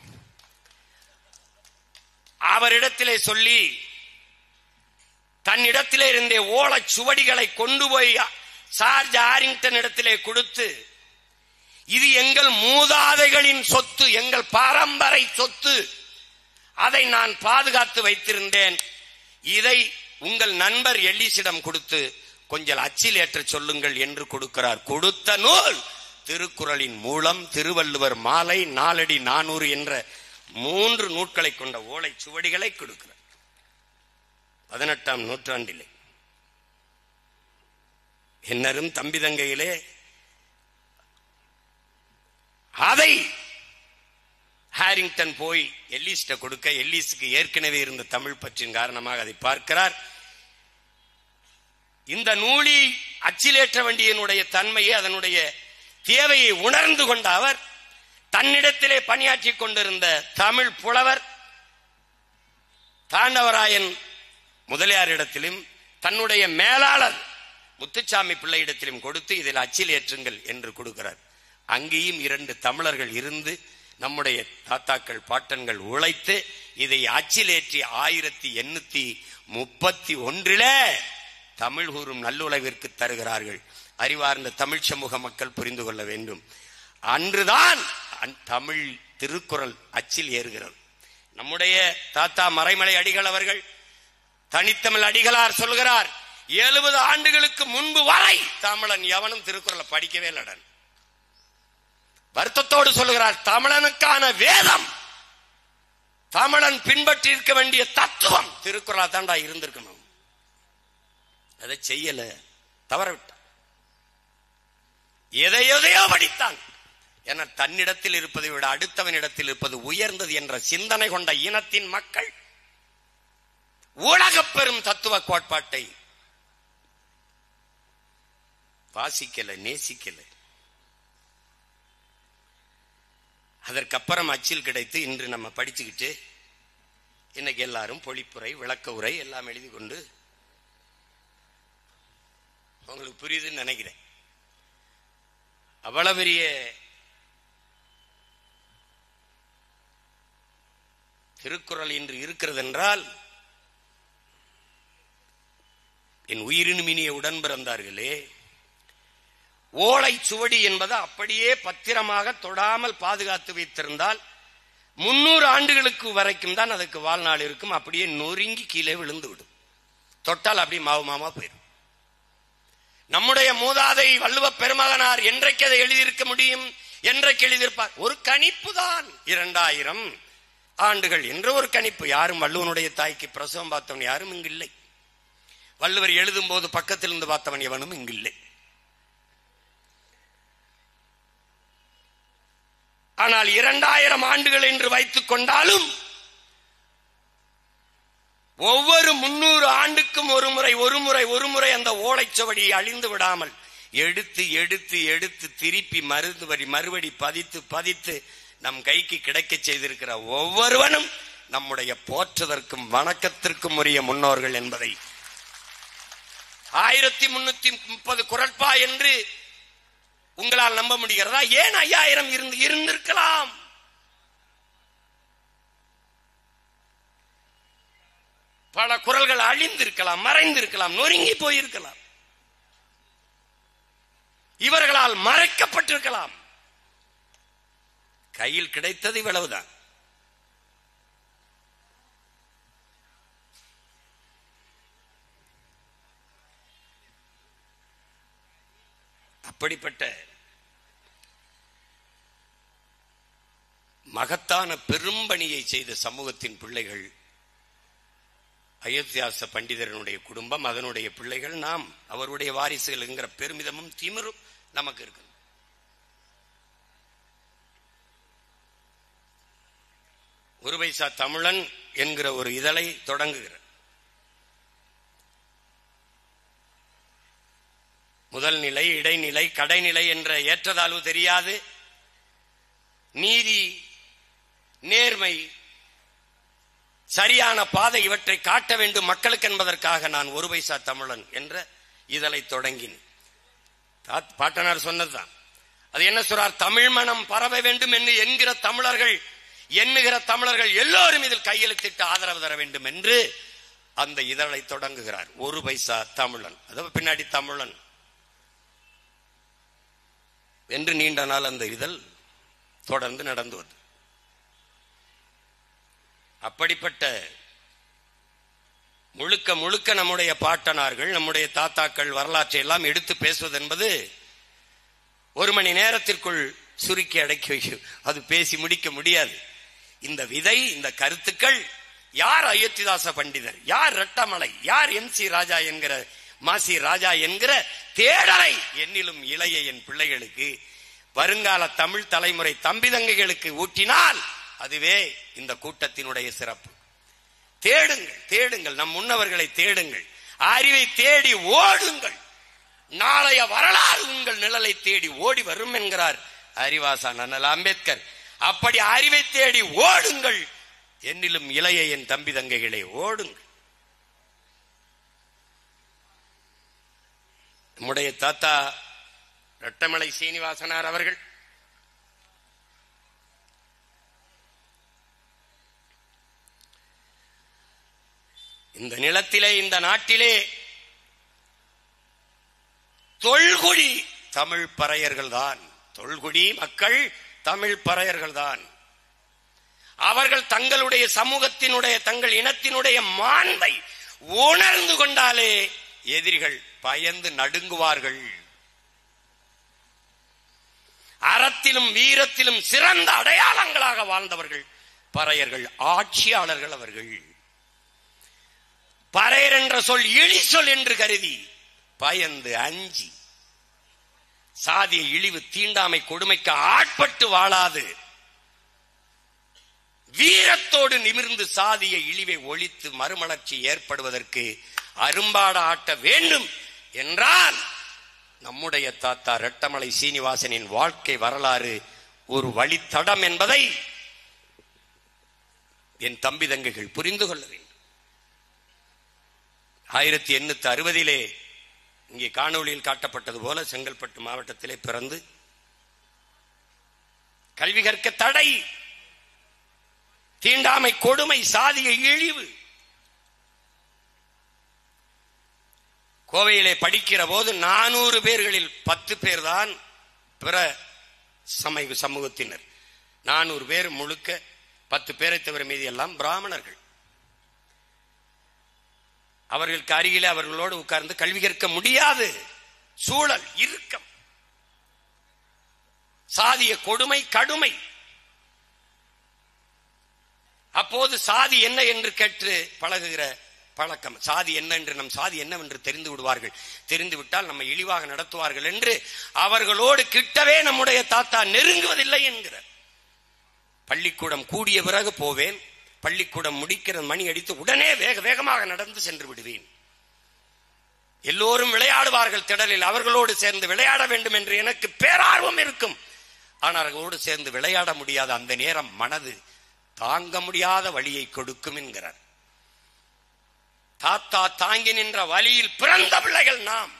அவரிடத்திலே சொல்லி தன்னிடத்திலே இருந்த ஓலைச்சுவடிகளை கொண்டு போய் சார்ஜ் ஆரிங்டன் இடத்திலே கொடுத்து, இது எங்கள் மூதாதைகளின் சொத்து, எங்கள் பாரம்பரை சொத்து, அதை நான் பாதுகாத்து வைத்திருந்தேன், இதை உங்கள் நண்பர் எல்லிஸிடம் கொடுத்து கொஞ்சம் அச்சில் ஏற்ற சொல்லுங்கள் என்று கொடுக்கிறார். கொடுத்த நூல் திருக்குறளின் மூலம், திருவள்ளுவர் மாலை, நாலடி 400 என்ற 3 நூல்களை கொண்ட ஓலை சுவடிகளை கொடுக்கிறார். 18ஆம் நூற்றாண்டிலே. என்னரும் தம்பிதங்கையிலே அதை ஹாரிங்டன் போய் எல்லிஸ்ட கொடுக்க, எல்லிஸுக்கு ஏற்கனவே இருந்த தமிழ் பற்றின் காரணமாக அதை பார்க்கிறார். இந்த நூலி அச்சிலேற்ற வேண்டியனுடைய தன்மையை, அதனுடைய தேவையை உணர்ந்து கொண்ட அவர் தன்னிடத்திலே பணியாற்றி கொண்டிருந்த தமிழ் புலவர் தாண்டவராயன் முதலியாரிடத்திலும் தன்னுடைய மேலாளர் முத்துச்சாமி பிள்ளையிடத்திலும் கொடுத்து இதில் அச்சில் ஏற்றுங்கள் என்று கொடுக்கிறார். அங்கேயும் 2 தமிழர்கள் இருந்து நம்முடைய தாத்தாக்கள் பாட்டன்கள் உழைத்து இதை அச்சிலேற்றி 1831 தமிழ் கூறும் நல்லுலகிற்கு தருகிறார்கள். அறிவார்ந்த தமிழ் சமூக மக்கள் புரிந்து கொள்ள வேண்டும். அன்றுதான் தமிழ் திருக்குறள் அச்சில் ஏறுகிறது. நம்முடைய தாத்தா மறைமலை அடிகள் அவர்கள் தனித்தமிழ் அடிகளார் சொல்கிறார், 70 ஆண்டுகளுக்கு முன்பு வரை தமிழன் எவனும் திருக்குறளை படிக்கவே இல்லடன். வருத்தத்தோடு சொல்லுகிறார், தமிழனுக்கான வேதம் தமிழன் பின்பற்றி இருக்க வேண்டிய தத்துவம் திருக்குறளா தாண்டா இருந்திருக்கணும். அதை செய்யல, தவற விட்டான். எதையோ படித்தான். என தன்னிடத்தில் இருப்பதை விட அடுத்தவனிடத்தில் இருப்பது உயர்ந்தது என்ற சிந்தனை கொண்ட இனத்தின் மக்கள் உலக பெரும் தத்துவ கோட்பாட்டை வாசிக்கல, நேசிக்கல. அதற்கப்புறம் அச்சில் கிடைத்து இன்று நம்ம படிச்சுக்கிட்டு இன்னைக்கு எல்லாரும் பொழிப்புரை, விளக்க உரை எல்லாம் எழுதி கொண்டு, உங்களுக்கு புரியுதுன்னு நினைக்கிறேன். அவ்வளவு பெரிய திருக்குறள் இன்று இருக்கிறது என்றால் என் உயிரினும் இனிய உடன் பிறந்தார்களே, ஓலை சுவடி என்பது அப்படியே பத்திரமாக தொடாமல் பாதுகாத்து வைத்திருந்தால் 300 ஆண்டுகளுக்கு வரைக்கும் தான் அதுக்கு வாழ்நாள் இருக்கும். அப்படியே நொறுங்கி கீழே விழுந்து விடும். தொட்டால் அப்படி மாவுமாமா போயிடும். நம்முடைய மூதாதை வள்ளுவ பெருமகனார் என்றைக்கு அதை எழுதியிருக்க முடியும்? என்றைக்கு எழுதியிருப்பார்? ஒரு கணிப்பு தான், 2000 ஆண்டுகள் என்ற ஒரு கணிப்பு. யாரும் வள்ளுவனுடைய தாய்க்கு பிரசவம் பார்த்தவன் யாரும் இங்கு இல்லை. வள்ளுவர் எழுதும் போது பக்கத்தில் இருந்து பார்த்தவன் எவனும் இங்கு இல்லை. ஆனால் 2000 ஆண்டுகள் என்று வைத்துக் கொண்டாலும் ஒவ்வொரு 300 ஆண்டுக்கும் ஒரு முறை அந்த ஓலைச்சுவடியை அழிந்து விடாமல் எடுத்து எடுத்து எடுத்து திருப்பி மறுபடி பதித்து நம் கைக்கு கிடைக்க செய்திருக்கிற ஒவ்வொருவனும் நம்முடைய போற்றுதற்கும் வணக்கத்திற்கும் உரிய முன்னோர்கள் என்பதை 1330 குறட்பா என்று உங்களால் நம்ப முடிகிறதா? ஏன் 5000 இருந்திருக்கலாம். பல குறள்கள் அழிந்திருக்கலாம், மறைந்திருக்கலாம், நொறுங்கி போயிருக்கலாம், இவர்களால் மறைக்கப்பட்டிருக்கலாம். கையில் கிடைத்தது இவ்வளவுதான். அப்படிப்பட்ட மகத்தான பெரும்பணியை செய்த சமூகத்தின் பிள்ளைகள் அயோத்தியாச பண்டிதரனுடைய குடும்பம், அதனுடைய பிள்ளைகள், நாம் அவருடைய வாரிசுகள் என்கிற பெருமிதமும் திமிரும் நமக்கு இருக்கு. ஒரு பைசா தமிழன் என்கிற ஒரு இதழை தொடங்குகிறார். முதல் நிலை, இடைநிலை, கடைநிலை என்ற ஏற்றதாழ்வு தெரியாது. நீதி, நேர்மை, சரியான பாதை இவற்றை காட்ட வேண்டும் மக்களுக்கு என்பதற்காக நான் ஒரு பைசா தமிழன் என்ற இதழை தொடங்கினேன். பாட்டனார் சொன்னதுதான். அது என்ன சொல்றார்? தமிழ் மனம் பரவ வேண்டும் என்று எண்ணுகிற தமிழர்கள் எல்லோரும் இதில் கையெழுத்திட்டு ஆதரவு தர வேண்டும் என்று அந்த இதழை தொடங்குகிறார். ஒரு பைசா தமிழன், அதாவது பின்னாடி தமிழன் என்று நீண்ட நாள் அந்த இதழ் தொடர்ந்து நடந்து வந்து, அப்படிப்பட்ட முழுக்க முழுக்க நம்முடைய பாட்டனார்கள், நம்முடைய தாத்தாக்கள் வரலாற்றை எல்லாம் எடுத்து பேசுவது என்பது ஒரு மணி நேரத்திற்குள் சுருக்கி அடக்கி வைக்கும். அது பேசி முடிக்க முடியாது. இந்த விதை, இந்த கருத்துக்கள், யார் அயோத்திதாச பண்டிதர், யார் ரெட்டமலை, யார் MC ராஜா என்கிற மாசி ராஜா என்கிற தேடலை என்னிலும் இளைய என் பிள்ளைகளுக்கு, வருங்கால தமிழ் தலைமுறை தம்பி தங்கைகளுக்கு ஊட்டினால் அதுவே இந்த கூட்டத்தினுடைய சிறப்பு. தேடுங்கள், தேடுங்கள், நம் முன்னவர்களை தேடுங்கள், அறிவை தேடி ஓடுங்கள், நாளைய வரலாறு உங்கள் நிழலை தேடி ஓடி வரும் என்கிறார் அறிவாசான் அண்ணல் அம்பேத்கர். அப்படி அறிவை தேடி ஓடுங்கள், என்னிலும் இளைய என் தம்பி தங்கைகளே ஓடுங்கள். நம்முடைய தாத்தா ரெட்டமலை சீனிவாசனார் அவர்கள் இந்த நிலத்திலே, இந்த நாட்டிலே தொல்குடி தமிழ் பறையர்கள் தான். தொல்குடி மக்கள் தமிழ் பறையர்கள் தான். அவர்கள் தங்களுடைய சமூகத்தினுடைய, தங்கள் இனத்தினுடைய மாண்பை உணர்ந்து கொண்டாலே எதிரிகள் பயந்து நடுங்குவார்கள். அறத்திலும் வீரத்திலும் சிறந்த அடையாளங்களாக வாழ்ந்தவர்கள் பறையர்கள் ஆட்சியாளர்கள். அவர்கள் பறையர் என்ற சொல் இழி சொல் என்று கருதி பயந்து அஞ்சி சாதிய இழிவு தீண்டாமை கொடுமைக்கு ஆட்பட்டு வாழாது வீரத்தோடு நிமிர்ந்து சாதிய இழிவை ஒழித்து மறுமலர்ச்சி ஏற்படுவதற்கு அரும்பாட ஆட்ட வேண்டும் என்றால் நம்முடைய தாத்தா ரெட்டமலை சீனிவாசனின் வாழ்க்கை வரலாறு ஒரு வழித்தடம் என்பதை என் தம்பி தங்கைகள் புரிந்து கொள்ள வேண்டும். 1860 இங்கே காணொளியில் காட்டப்பட்டது போல செங்கல்பட்டு மாவட்டத்திலே பிறந்து கல்வி கற்க தடை, தீண்டாமை கொடுமை, சாதிய இழிவு. கோவையிலே படிக்கிற போது 400 பேர்களில் 10 பேர் தான் பிற சமூகத்தினர். 400 பேர் முழுக்க 10 பேரை தவிர மீதி எல்லாம் பிராமணர்கள். அவர்களுக்கு அருகிலே அவர்களோடு உட்கார்ந்து கல்வி கற்க முடியாது சூழல், இறுக்கம், சாதிய கொடுமை, கடுமை. அப்போது சாதி என்ன என்று கேட்டு பழகுகிற பழக்கம். சாதி என்ன என்று, நம் சாதி என்னவென்று தெரிந்து விடுவார்கள். தெரிந்து விட்டால் நம்ம இழிவாக நடத்துவார்கள் என்று அவர்களோடு கிட்டவே நம்முடைய தாத்தா நெருங்குவதில்லை என்கிறார். பள்ளிக்கூடம் கூடிய பிறகு போவேன், பள்ளிக்கூடம் முடிக்கிற மணி அடித்து உடனே வேக வேகமாக நடந்து சென்று விடுவேன். எல்லோரும் விளையாடுவார்கள் திடலில், அவர்களோடு சேர்ந்து விளையாட வேண்டும் என்று எனக்கு பேரார்வம் இருக்கும். ஆனால் அவர்களோடு சேர்ந்து விளையாட முடியாத அந்த நேரம் மனது தாங்க முடியாத வலியை கொடுக்கும் என்கிறார். தாத்தா தாங்கி நின்ற வலியில் பிறந்த பிள்ளைகள் நாம்.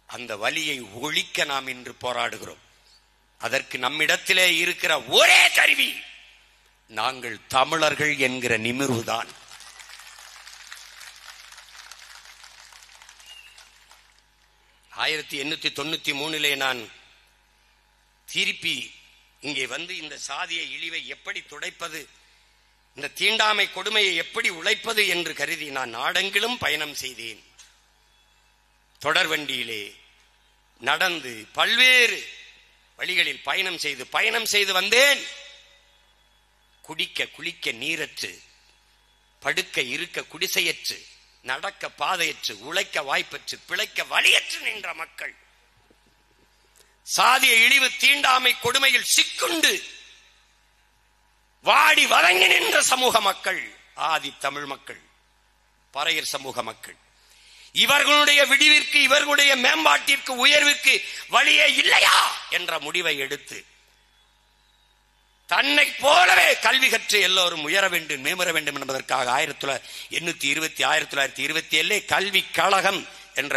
அந்த வலியை ஒழிக்க நாம் இன்று போராடுகிறோம். அதற்கு நம்மிடத்திலே இருக்கிற ஒரே கருவி நாங்கள் தமிழர்கள் என்கிற நிமிர்வுதான். ஆயிரத்தி 1893 நான் திருப்பி இங்கே வந்து இந்த சாதிய இழிவை எப்படி துடைப்பது, இந்த தீண்டாமை கொடுமையை எப்படி உழைப்பது என்று கருதி நான் நாடெங்கிலும் பயணம் செய்தேன். தொடர்வண்டியிலே நடந்து பல்வேறு வழிகளில் பயணம் செய்து வந்தேன். குடிக்க குளிக்க நீரற்று, படுக்க இருக்க குடிசையற்று, நடக்க பாதையற்று, உழைக்க வாய்ப்பற்று, பிழைக்க வழியற்று நின்ற மக்கள், சாதிய இழிவு தீண்டாமை கொடுமையில் சிக்குண்டு வாடி வதங்கி நின்ற சமூக மக்கள், ஆதி தமிழ் மக்கள், பறையர் சமூக மக்கள். இவர்களுடைய விடிவிற்கு, இவர்களுடைய மேம்பாட்டிற்கு, உயர்விற்கு வழியே இல்லையா என்ற முடிவை எடுத்து தன்னை போலவே கல்வி கற்று எல்லோரும் உயர வேண்டும், மேம்பட வேண்டும் என்பதற்காக 1927 கல்வி கழகம் என்ற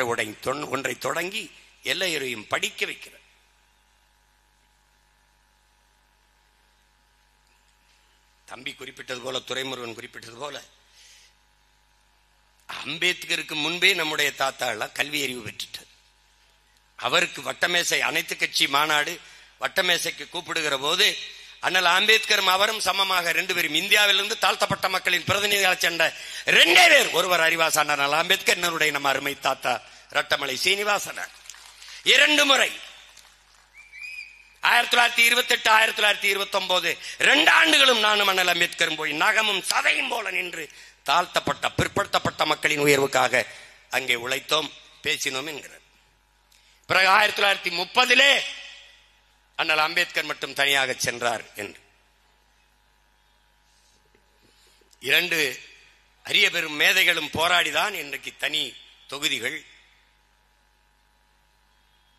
ஒன்றை தொடங்கி எல்லையரையும் படிக்க வைக்கிறார். தம்பி குறிப்பிட்டது போல, துரைமுருகன் குறிப்பிட்டது போல, அம்பேத்கருக்கு முன்பே நம்முடைய தாத்தா எல்லாம் கல்வி அறிவு பெற்றுட்டார். அவருக்கு வட்டமேசை, அனைத்து கட்சி மாநாடு வட்டமேசைக்கு கூப்பிடுகிற போது அண்ணல் அம்பேத்கரும் அவரும் சமமாக 2 பேரும் இந்தியாவிலிருந்து தாழ்த்தப்பட்ட மக்களின் பிரதிநிதியாக சென்ற 2 பேர். ஒருவர் அறிவாசான அண்ணல் அம்பேத்கர், இன்னொருடைய நம்ம அருமை தாத்தா ரெட்டமலை சீனிவாசனார். 2 முறை 1928 1929 2 ஆண்டுகளும் நானும் அண்ணல் அம்பேத்கரும் போய் நகமும் சதையும் போல நின்று தாழ்த்தப்பட்ட பிற்படுத்தப்பட்ட மக்களின் உயர்வுக்காக அங்கே உழைத்தோம், பேசினோம் என்கிறார். பிறகு 1930 அண்ணல் அம்பேத்கர் மட்டும் தனியாக சென்றார் என்று 2 அரிய பெரும் மேதைகளும் போராடிதான் இன்றைக்கு தனி தொகுதிகள்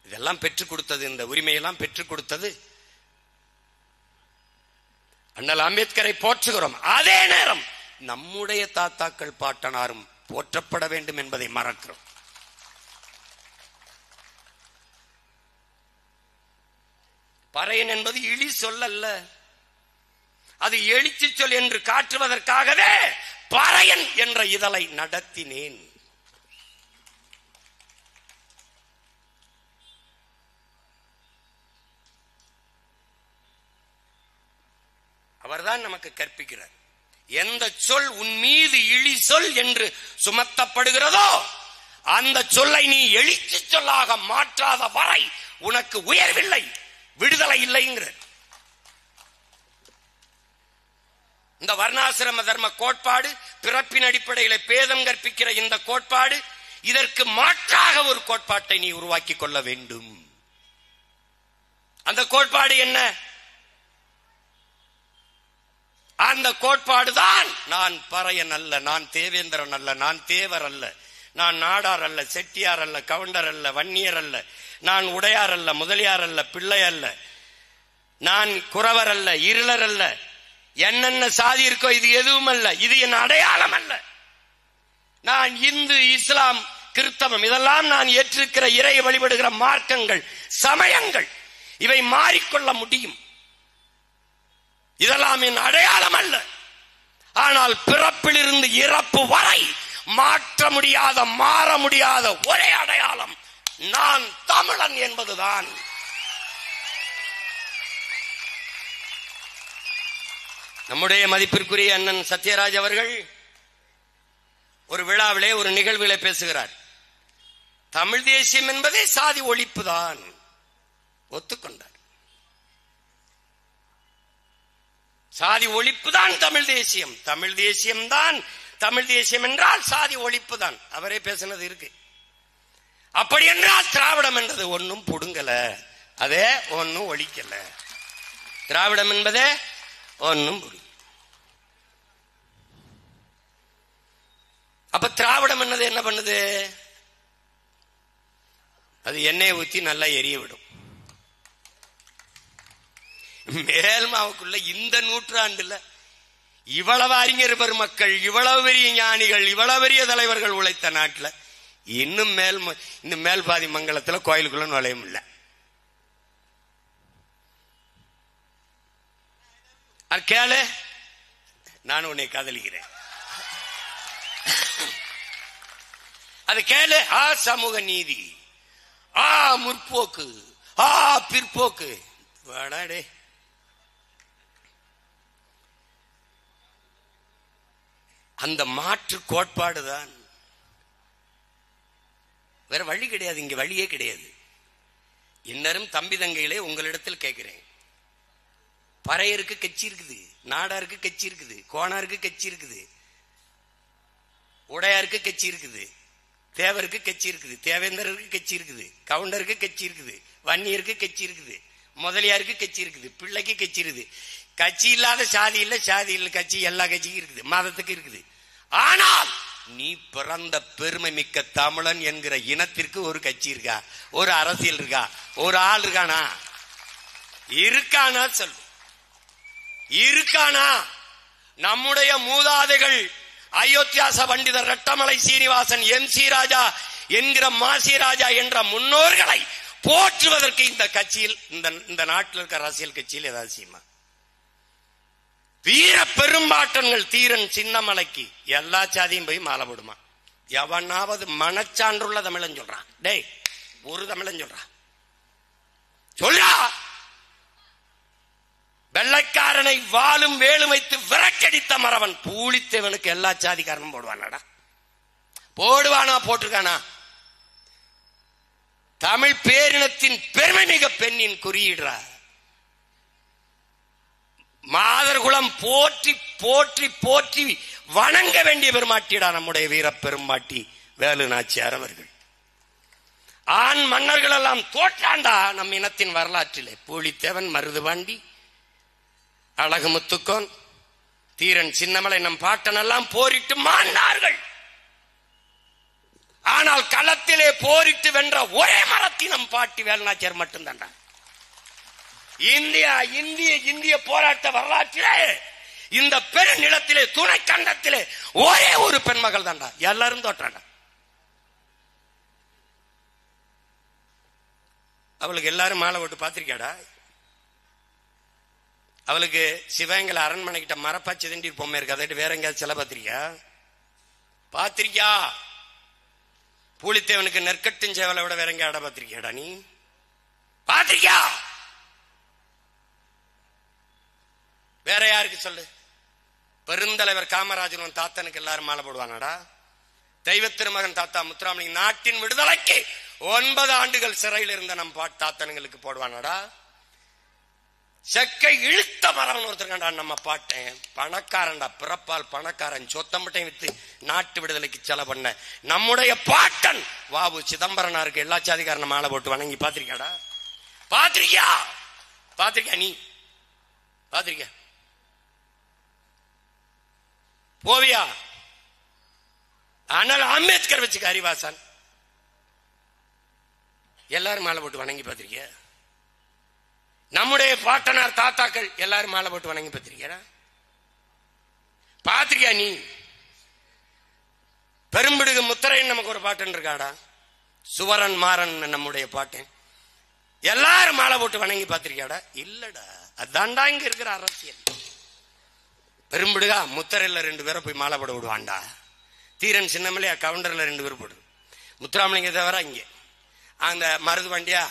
இதெல்லாம் பெற்றுக் கொடுத்தது. இந்த உரிமையெல்லாம் பெற்றுக் கொடுத்தது அண்ணல் அம்பேத்கரை போற்றுகிறோம். அதே நேரம் நம்முடைய தாத்தாக்கள் பாட்டனாரும் போற்றப்பட வேண்டும் என்பதை மறக்கிறோம். பறையன் என்பது இழி சொல் அல்ல, அது எழுச்சி சொல் என்று காட்டுவதற்காகவே பறையன் என்ற இதழை நடத்தினேன். அவர்தான் நமக்கு கற்பிக்கிறார். எந்த சொல் உன் மீது இழி சொல் என்று சுமத்தப்படுகிறதோ அந்த சொல்லை நீ எழுச்சி சொல்லாக மாற்றாத வரை உனக்கு உயர்வில்லை, விடுதலை இல்லைங்கிற. இந்த வர்ணாசிரம தர்ம கோட்பாடு, பிறப்பின் அடிப்படையில பேதம் கற்பிக்கிற இந்த கோட்பாடு, இதற்கு மாற்றாக ஒரு கோட்பாட்டை நீ உருவாக்கி கொள்ள வேண்டும். அந்த கோட்பாடு என்ன? அந்த கோட்பாடுதான் நான் பறையன் அல்ல, நான் தேவேந்திரன் அல்ல, நான் தேவர் அல்ல, நான் நாடார் அல்ல, செட்டியார் அல்ல, கவுண்டர் அல்ல, வன்னியர் அல்ல, நான் உடையார் அல்ல, முதலியார் அல்ல, பிள்ளை அல்ல, நான் குறவர் அல்ல, இருளர் அல்ல, என்னென்ன சாதி இருக்கோ இது எதுவும் அல்ல, இது என் அடையாளம் அல்ல. நான் இந்து, இஸ்லாம், கிறிஸ்தவம் இதெல்லாம் நான் ஏற்றிருக்கிற இறை வழிபடுகிற மார்க்கங்கள், சமயங்கள், இவை மாறிக்கொள்ள முடியும். இதெல்லாம் என் அடையாளம் அல்ல. ஆனால் பிறப்பிலிருந்து இறப்பு வரை மாற்ற முடியாத, மாற முடியாத ஒரே அடையாளம் நான் தமிழன் என்பதுதான். நம்முடைய மதிப்பிற்குரிய அண்ணன் சத்யராஜ் அவர்கள் ஒரு விழாவிலே, ஒரு நிகழ்விலே பேசுகிறார். தமிழ் தேசியம் என்பதே சாதி ஒழிப்பு தான் ஒத்துக்கொண்டார். சாதி ஒழிப்பு தான் தமிழ் தேசியம், தமிழ் தேசியம் தான், தமிழ் தேசியம் என்றால் சாதி ஒழிப்பு தான். அவரே பேசினது இருக்கு. அப்படி என்றால் திராவிடம் என்றது ஒன்னும் புடுங்கல, அதே ஒன்னும் ஒழிக்கல. திராவிடம் என்பதே ஒன்னும் புடுங்க. அப்ப திராவிடம் என்னது என்ன பண்ணுது? அது எண்ணெயை ஊத்தி நல்லா எரிய விடும். மேல்மாவுக்குள்ள இந்த நூற்றாண்டுல இவ்வளவு அறிஞர் பெருமக்கள், இவ்வளவு பெரிய ஞானிகள், இவ்வளவு பெரிய தலைவர்கள் உழைத்த நாட்டுல இன்னும் இந்த மேல்பாதி மங்கலத்துல கோயிலுக்குள்ள நுழையும் இல்ல. கேளு, நான் உன்னை காதலிக்கிறேன், அது கேளு. சமூக நீதி, முற்போக்கு, பிற்போக்கு, வாடாடே. அந்த மாற்று கோட்பாடுதான், வேற வழி கிடையாது. இங்க வழியே கிடையாது. இன்னரும் தம்பி தங்கையிலே உங்களிடத்தில் கேட்கிறேன், பறையருக்கு கட்சி இருக்குது, நாடாருக்கு கட்சி இருக்குது, கோணாருக்கு கட்சி இருக்குது, உடையாருக்கு கட்சி இருக்குது, தேவருக்கு கட்சி இருக்குது, தேவேந்தருக்கு கட்சி இருக்குது, கவுண்டருக்கு கட்சி இருக்குது, வன்னியருக்கு கட்சி இருக்குது, முதலியாருக்கு கட்சி இருக்குது, பிள்ளைக்கு கட்சி இருக்குது. கட்சி இல்லாத சாதி இல்ல, சாதி இல்ல கட்சி, எல்லா கட்சிக்கும் இருக்குது, மதத்துக்கு இருக்குது. ஆனால் நீ பிறந்த பெருமை மிக்க தமிழன் என்கிற இனத்திற்கு ஒரு கட்சி இருக்கா? ஒரு அரசியல் இருக்கா? ஒரு ஆள் இருக்கானா? இருக்கானா சொல்லு, இருக்கானா? நம்முடைய மூதாதைகள் அயோத்தியாச பண்டிதர் ரெட்டமலை சீனிவாசன், MC ராஜா என்கிற மாசி ராஜா என்ற முன்னோர்களை போற்றுவதற்கு இந்த கட்சியில், இந்த நாட்டில் இருக்கிற அரசியல் கட்சியில் ஏதாவது செய்யுமா? வீர பெரும்பாட்டன்கள் தீரன் சின்னமலைக்கு எல்லா சாதியும் போய் மாலை போடுமா? எவனாவது மனச்சான்றுள்ள தமிழன் சொல்றான்? டேய், ஒரு தமிழன் சொல்றான்? சொல்றா. வெள்ளைக்காரனை வாளும் வேலும் வைத்து விரக்கடித்த மறவன் பூலித்தேவனுக்கு எல்லா சாதிக்காரனும் போடுவானாடா? போடுவானா? போட்டிருக்கானா? தமிழ் பேரினத்தின் பெருமை மிக பெண்ணின் குறியீடுறா. மாதர்குலம் போற்றி போற்றி போற்றி வணங்க வேண்டிய பெருமாட்டிடா நம்முடைய வீர பெருமாட்டி வேலு நாச்சியார் அவர்கள். ஆண் மன்னர்கள் எல்லாம் தோற்றாண்டா நம் இனத்தின் வரலாற்றிலே. பூலித்தேவன், மருதுபாண்டி, அழகு முத்துக்கோன், தீரன் சின்னமலை, நம் பாட்டனெல்லாம் போரிட்டு மாண்டார்கள். ஆனால் களத்திலே போரிட்டு வென்ற ஒரே மரத்தி நம் பாட்டி வேலுநாச்சியார் மட்டும்தான்டா. இந்திய போராட்ட வரலாற்றிலே, இந்த பெருநிலத்திலே, துணை கண்டத்திலே ஒரே ஒரு பெண்மகள் தான்டா. எல்லாரும் தோற்றாண்டா. அவளுக்கு எல்லாரும் மாலை போட்டு பாத்திருக்கியாடா? அவளுக்கு சிவகங்கை அரண்மனைக்கிட்ட மரப்பாச்சி தண்டி பொம்மை இருக்கு, அதை வேற எங்கேயாவது சில பாத்திருக்கியா? பூலித்தேவனுக்கு நெற்கட்டும் சேவலை விட வேற எங்கேயாட பாத்திருக்கியாடா? நீ பாத்திருக்கியா? வேற யாருக்கு சொல்லு? பெருந்தலைவர் காமராஜன் தாத்தனுக்கு எல்லாரும் மாலை போடுவாங்கடா. தெய்வ திருமகன் தாத்தா முத்துராமலிங்க நாட்டின் விடுதலைக்கு 9 ஆண்டுகள் சிறையில் இருந்த நம் தாத்தனுங்களுக்கு போடுவானடா. செக்கை இழுத்த மரம் ஒருத்தருக்கண்டா நம்ம பாட்டேன். பணக்காரன்டா, பிறப்பால் பணக்காரன், சொத்தம்பட்டையும் வித்து நாட்டு விடுதலைக்கு செலவு பண்ண நம்முடைய பாட்டன் வாவு சிதம்பரனாருக்கு எல்லா சாதிக்காரன மாலை போட்டு வணங்கி பாத்திருக்கியாடா? பாத்திருக்கியா? பாத்திருக்கியா? நீ பாத்திருக்கியா? போவியா? ஆனால் அம்பேத்கர் வச்சுக்க, அறிவாசன் எல்லாரும் மாலை போட்டு வணங்கி பாத்திருக்கியா? நம்முடைய பாட்டனார் தாத்தாக்கள் எல்லாரும் மாலை போட்டு வணங்கி பார்த்திருக்கியா? பாத்திருக்கியா? நீ பெரும்பிடுகு முத்தரையன் நமக்கு ஒரு பாட்டன் இருக்காடா, சுவரன் மாறன் நம்முடைய பாட்டன், எல்லாரும் மாலை போட்டு வணங்கி பார்த்திருக்கியாடா? இல்லடா. அதான்டா இங்க இருக்கிற அரசியல். பெரும்பிடுகா முத்தரையில 2 பேரை போய் மாலை போட விடுவான்டா. தீரன் சின்னமலையா கவுண்டர்ல 2 பேர் போடு. முத்துராமலிங்க தவிர இங்க அந்த மருது வண்டியா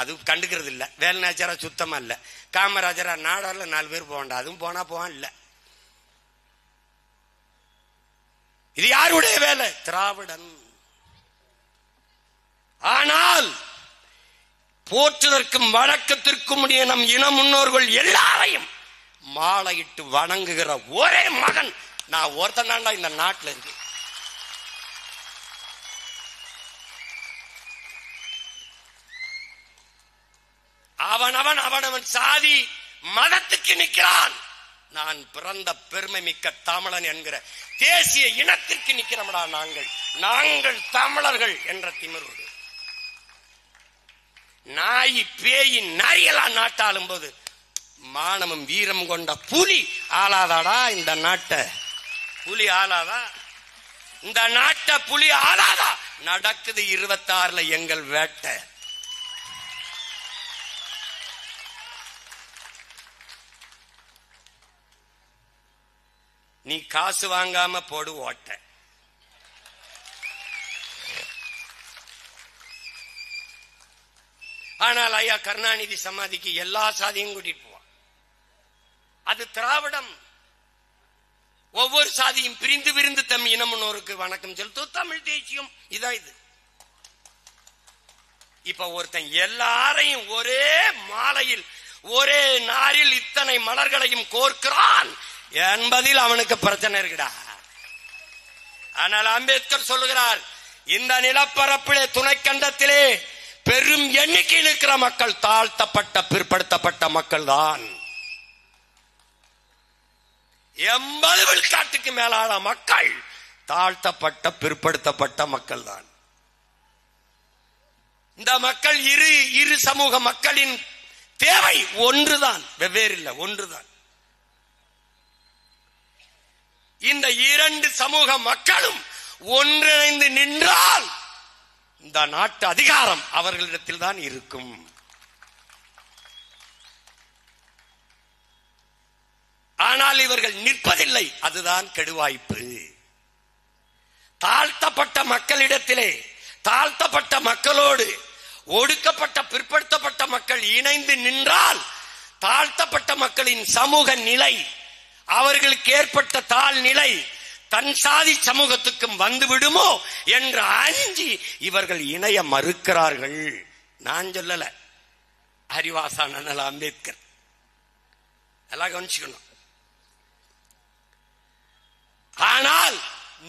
அது கண்டுக்கிறது இல்ல. வேலுநாச்சியாரா சுத்தமா இல்ல. காமராஜரா நாடார்ல 4 பேர் போவான்டா, அதுவும் போனா போவான் இல்ல. இது யாருடைய வேலை? திராவிடன். ஆனால் போற்றுதற்கும் வணக்கத்திற்கும் உடைய நம் இன முன்னோர்கள் எல்லாரையும் மாலையிட்டு வணங்குகிற ஒரே மகன் நான் ஒருத்தன் தான்டா இந்த நாட்டில் இருக்கு. அவனவன் சாதி மதத்துக்கு நிற்கிறான். நான் பிறந்த பெருமை மிக்க தமிழன் என்கிற தேசிய இனத்திற்கு நிற்கிறோம்டா. நாங்கள் தமிழர்கள் என்ற திமிரோடு நாய் பேய் நரியெல்லாம் நாட்டாளும் போது மானமும் வீரம் கொண்ட புலி ஆளாதாடா இந்த நாட்டை? புலி ஆளாதா? இந்த நாட்டை புலி ஆளாதா? நடக்குது 26ல எங்கள் வேட்டை. நீ காசு வாங்காம போடு ஓட்ட. ஆனால் ஐயா கருணாநிதி சமாதிக்கு எல்லா சாதியும் கூட்டிட்டு போவான். அது திராவிடம். ஒவ்வொரு சாதியும் பிரிந்து பிரிந்து தம் இன முன்னோருக்கு வணக்கம் செலுத்தும் தமிழ் தேசியம். இதான் இது. இப்ப ஒருத்தன் எல்லாரையும் ஒரே மாலையில் ஒரே நாரில் இத்தனை மலர்களையும் கோர்க்கிறான் என்பதில் அவனுக்கு பிரச்சனை இருக்குடா. ஆனால் அம்பேத்கர் சொல்லுகிறார், இந்த நிலப்பரப்பிலே துணைக்கண்டத்திலே பெரும் எண்ணிக்கையில் இருக்கிற மக்கள் தாழ்த்தப்பட்ட பிற்படுத்தப்பட்ட மக்கள் தான். 80 விழுக்காட்டுக்கு மேலான மக்கள் தாழ்த்தப்பட்ட பிற்படுத்தப்பட்ட மக்கள் தான். இந்த மக்கள் இரு சமூக மக்களின் தேவை ஒன்றுதான், வெவ்வேறு இல்லை, ஒன்றுதான். இந்த 2 சமூக மக்களும் ஒன்றிணைந்து நின்றால் இந்த நாட்டு அதிகாரம் அவர்களிடத்தில் தான் இருக்கும். ஆனால் இவர்கள் நிற்பதில்லை. அதுதான் கெடுவாய்ப்பு. தாழ்த்தப்பட்ட மக்களிடத்திலே தாழ்த்தப்பட்ட மக்களோடு ஒடுக்கப்பட்ட பிற்படுத்தப்பட்ட மக்கள் இணைந்து நின்றால் தாழ்த்தப்பட்ட மக்களின் சமூக நிலை, அவர்களுக்கு ஏற்பட்ட தாழ்நிலை தன் சாதி சமூகத்துக்கும் வந்து விடுமோ என்று அஞ்சி இவர்கள் இணைய மறுக்கிறார்கள். நான் சொல்லல, அறிவாசான அம்பேத்கர். எல்லாம் கவனிச்சுக்கணும். ஆனால்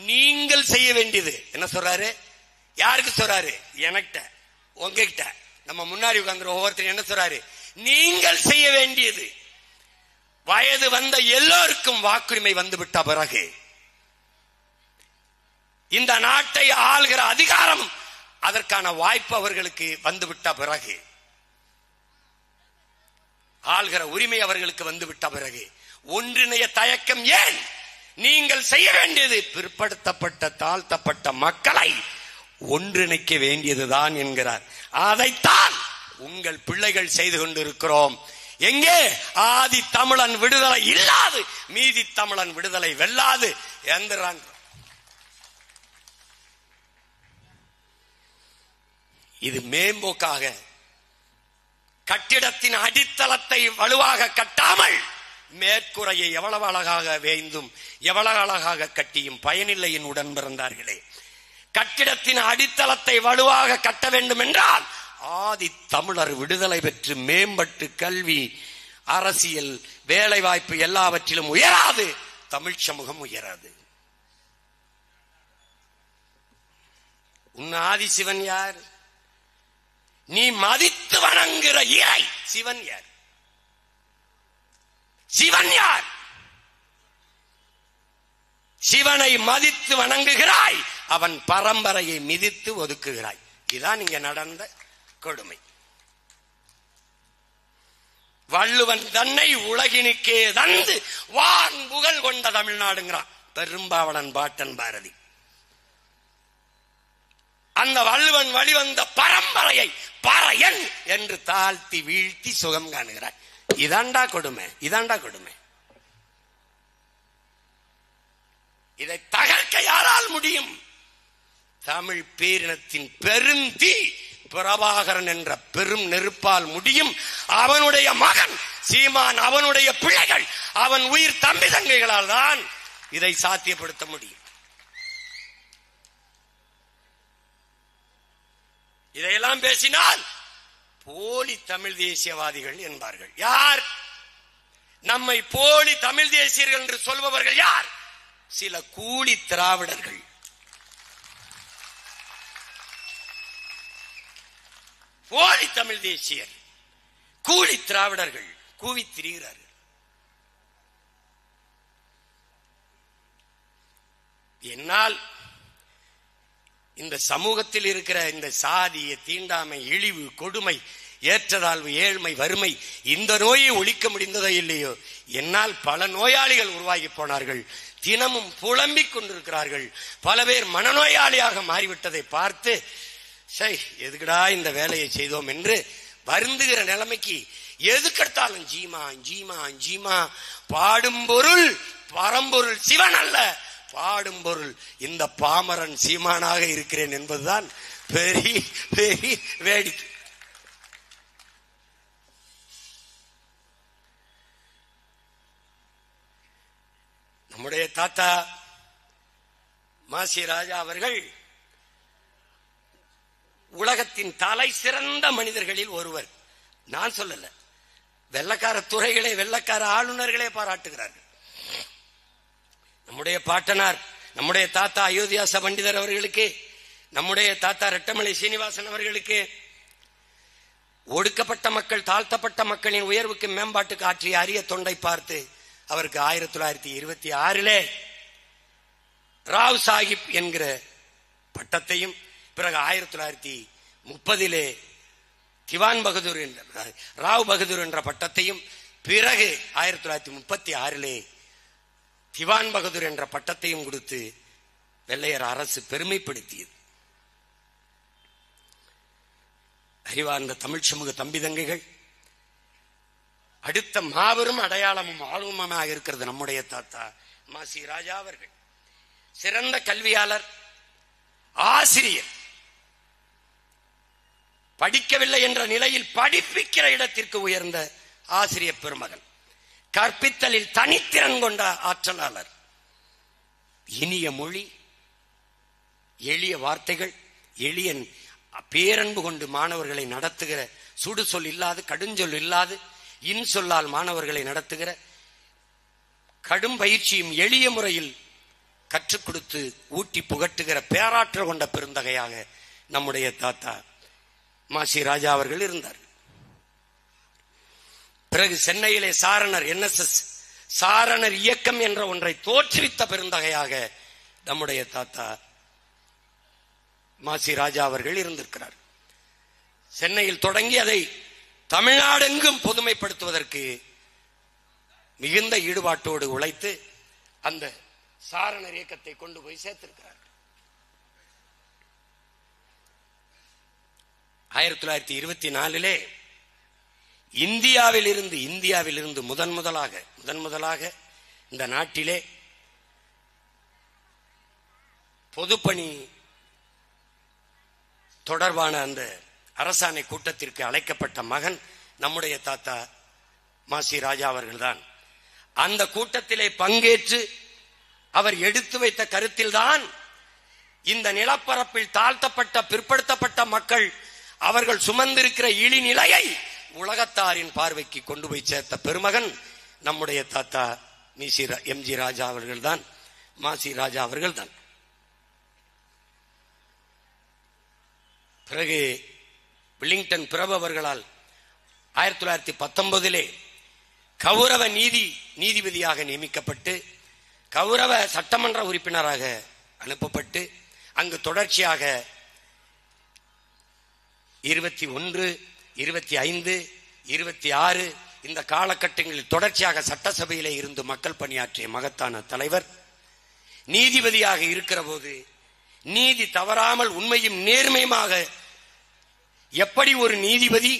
நீங்கள் செய்ய வேண்டியது என்ன சொல்றாரு? யாருக்கு சொல்றாரு? எனக்கிட்ட, உங்ககிட்ட, நம்ம முன்னாடி உட்கார்ந்து ஒவ்வொருத்தரும் என்ன சொல்றாரு? நீங்கள் செய்ய வேண்டியது, வயது வந்த எல்லோருக்கும் வாக்குரிமை வந்துவிட்ட பிறகு, இந்த நாட்டை ஆள்கிற அதிகாரம் அதற்கான வாய்ப்பு அவர்களுக்கு வந்துவிட்ட பிறகு, ஆள்கிற உரிமை அவர்களுக்கு வந்துவிட்ட பிறகு ஒன்றிணைய தயக்கம் ஏன்? நீங்கள் செய்ய வேண்டியது பிற்படுத்தப்பட்ட தாழ்த்தப்பட்ட மக்களை ஒன்றிணைக்க வேண்டியதுதான் என்கிறார். அதைத்தான் உங்கள் பிள்ளைகள் செய்து கொண்டிருக்கிறோம். எங்கே ஆதி தமிழன் விடுதலை இல்லாது மீதி தமிழன் விடுதலை வெல்லாது என்கிறான். இது மேம்போக்காக கட்டிடத்தின் அடித்தளத்தை வலுவாக கட்டாமல் மேற்கூரையை எவ்வளவு அழகாக வேய்ந்தும் எவ்வளவு அழகாக கட்டியும் பயனில்லை என் உடன் பிறந்தார்களே. கட்டிடத்தின் அடித்தளத்தை வலுவாக கட்ட வேண்டும் என்றால் ஆதி தமிழர் விடுதலை பெற்று மேம்பட்டு கல்வி அரசியல், வேலை வாய்ப்பு எல்லாவற்றிலும் உயராது, தமிழ் சமூகம் உயராது. உன் ஆதிசிவன் யார்? நீ மதித்து வணங்குகிற இறை சிவன் யார்? சிவன் யார்? சிவனை மதித்து வணங்குகிறாய், அவன் பரம்பரையை மிதித்து ஒதுக்குகிறாய். இதுதான் இங்க நடந்த கொடுமை. வள்ளுவன் தன்னை உலகினுக்கே தந்து வான் புகழ் கொண்ட தமிழ்நாடுங்கிறான் பெரும்பாவளன் பாட்டன் பாரதி. அந்த வள்ளுவன் வழிவந்த பரம்பரையை பறையன் என்று தாழ்த்தி வீழ்த்தி சுகம் காணுகிறார். இதாண்டா கொடுமை, இதாண்டா கொடுமை. இதை தகர்க்க யாரால் முடியும்? தமிழ் பேரினத்தின் பெருந்தீ பிரபாகரன் என்ற பெரும் நெருப்பால் முடியும். அவனுடைய மகன் சீமான், அவனுடைய பிள்ளைகள், அவன் உயிர் தம்பி தங்கைகளால் தான் இதை சாத்தியப்படுத்த முடியும். இதையெல்லாம் பேசினால் போலி தமிழ் தேசியவாதிகள் என்பார்கள். யார் நம்மை போலி தமிழ் தேசியர்கள் என்று சொல்பவர்கள்? யார்? சில கூலி திராவிடர்கள். போலி தமிழ் தேசியர், கூலி திராவிடர்கள் கூவி திரிகிறார்கள். என்னால் இந்த சமூகத்தில் இருக்கிற இந்த சாதிய தீண்டாமை, இழிவு, கொடுமை, ஏற்றதாழ்வு, ஏழ்மை, வறுமை, இந்த நோயை ஒழிக்க முடிந்ததோ இல்லையோ, என்னால் பல நோயாளிகள் உருவாகி போனார்கள். தினமும் புலம்பிக் கொண்டிருக்கிறார்கள். பல பேர் மனநோயாளியாக மாறிவிட்டதை பார்த்து எதுக்குடா இந்த வேலையை செய்தோம் என்று வருந்துகிற நிலைமைக்கு எதுக்கெடுத்தாலும் ஜீமா ஜீமா ஜீமா. பாடும் பொருள் பரம்பொருள் சிவன் அல்ல, பாடும் பொருள் இந்த பாமரன் சீமானாக இருக்கிறேன் என்பதுதான் பெரிய பெரிய வேடிக்கை. நம்முடைய தாத்தா மாசி ராஜா அவர்கள் உலகத்தின் தலை சிறந்த மனிதர்களில் ஒருவர். நான் சொல்லல, வெள்ளக்கார துறைகளே, வெள்ளக்கார ஆளுநர்களே பாராட்டுகிறார்கள். நம்முடைய பாட்டனார், நம்முடைய தாத்தா அயோத்தியாச பண்டிதர் அவர்களுக்கு, நம்முடைய தாத்தா ரெட்டமலை சீனிவாசன் அவர்களுக்கு, ஒடுக்கப்பட்ட மக்கள், தாழ்த்தப்பட்ட மக்களின் உயர்வுக்கு மேம்பாட்டுக்கு ஆற்றிய அரிய தொண்டை பார்த்து அவருக்கு 1926 ராவ் சாஹிப் என்கிற பட்டத்தையும், பிறகு 1930 திவான் பகதூர் என்ற ராவ் பகதூர் என்ற பட்டத்தையும், பிறகு 1936 திவான் பகதூர் என்ற பட்டத்தையும் கொடுத்து வெள்ளையர் அரசு பெருமைப்படுத்தியது. அறிவார்ந்த தமிழ் சமூக தம்பி தங்கைகள், அடுத்த மாபெரும் அடையாளமும் ஆளுமமாக இருக்கிறது நம்முடைய தாத்தா மாசி ராஜா அவர்கள். சிறந்த கல்வியாளர், ஆசிரியர், படிக்கவில்லை என்ற நிலையில் படிப்பிக்கிற இடத்திற்கு உயர்ந்த ஆசிரியர் பெருமகன், கற்பித்தலில் தனித்திறன் கொண்ட ஆற்றலாளர், இனிய மொழி, எளிய வார்த்தைகள், எளிய பேரன்பு கொண்டு மாணவர்களை நடத்துகிற, சுடு சொல் இல்லாது, கடுஞ்சொல் இல்லாது, இன்சொல்லால் மாணவர்களை நடத்துகிற, கடும் பயிற்சியும் எளிய முறையில் கற்றுக் கொடுத்து ஊட்டி புகட்டுகிற பேராற்றல் கொண்ட பெருந்தகையாக நம்முடைய தாத்தா மாசி ராஜா அவர்கள் இருந்தார். பிறகு சென்னையிலே சாரணர் NSS சாரணர் இயக்கம் என்ற ஒன்றை தோற்றுவித்த பெருந்தகையாக நம்முடைய தாத்தா மாசி ராஜா அவர்கள் இருந்திருக்கிறார். சென்னையில் தொடங்கி அதை தமிழ்நாடெங்கும் பொதுமைப்படுத்துவதற்கு மிகுந்த ஈடுபாட்டோடு உழைத்து அந்த சாரணர் இயக்கத்தை கொண்டு போய் சேர்த்திருக்கிறார். 1924 இந்தியாவில் இருந்து முதன் முதலாக இந்த நாட்டிலே பொதுப்பணி தொடர்பான அந்த அரசாணை கூட்டத்திற்கு அழைக்கப்பட்ட மகன் நம்முடைய தாத்தா மாசி ராஜா அவர்கள்தான். அந்த கூட்டத்திலே பங்கேற்று அவர் எடுத்து வைத்த கருத்தில்தான் இந்த நிலப்பரப்பில் தாழ்த்தப்பட்ட பிற்படுத்தப்பட்ட மக்கள் அவர்கள் சுமந்திருக்கிற இழிநிலையை உலகத்தாரின் பார்வைக்கு கொண்டு போய் சேர்த்த பெருமகன் நம்முடைய தாத்தா எம்ஜி ராஜா அவர்கள் தான், மாசி ராஜா அவர்கள் தான். பிறகு வில்லிங்டன் பிரபு அவர்களால் 1919 கௌரவ நீதிபதியாக நியமிக்கப்பட்டு கௌரவ சட்டமன்ற உறுப்பினராக அனுப்பப்பட்டு அங்கு தொடர்ச்சியாக 21, 25, 26 இந்த காலகட்டங்களில் தொடர்ச்சியாக சட்டசபையிலே இருந்து மக்கள் பணியாற்றிய மகத்தான தலைவர். நீதிபதியாக இருக்கிற போது நீதி தவறாமல் உண்மையும் நேர்மையுமாக எப்படி ஒரு நீதிபதி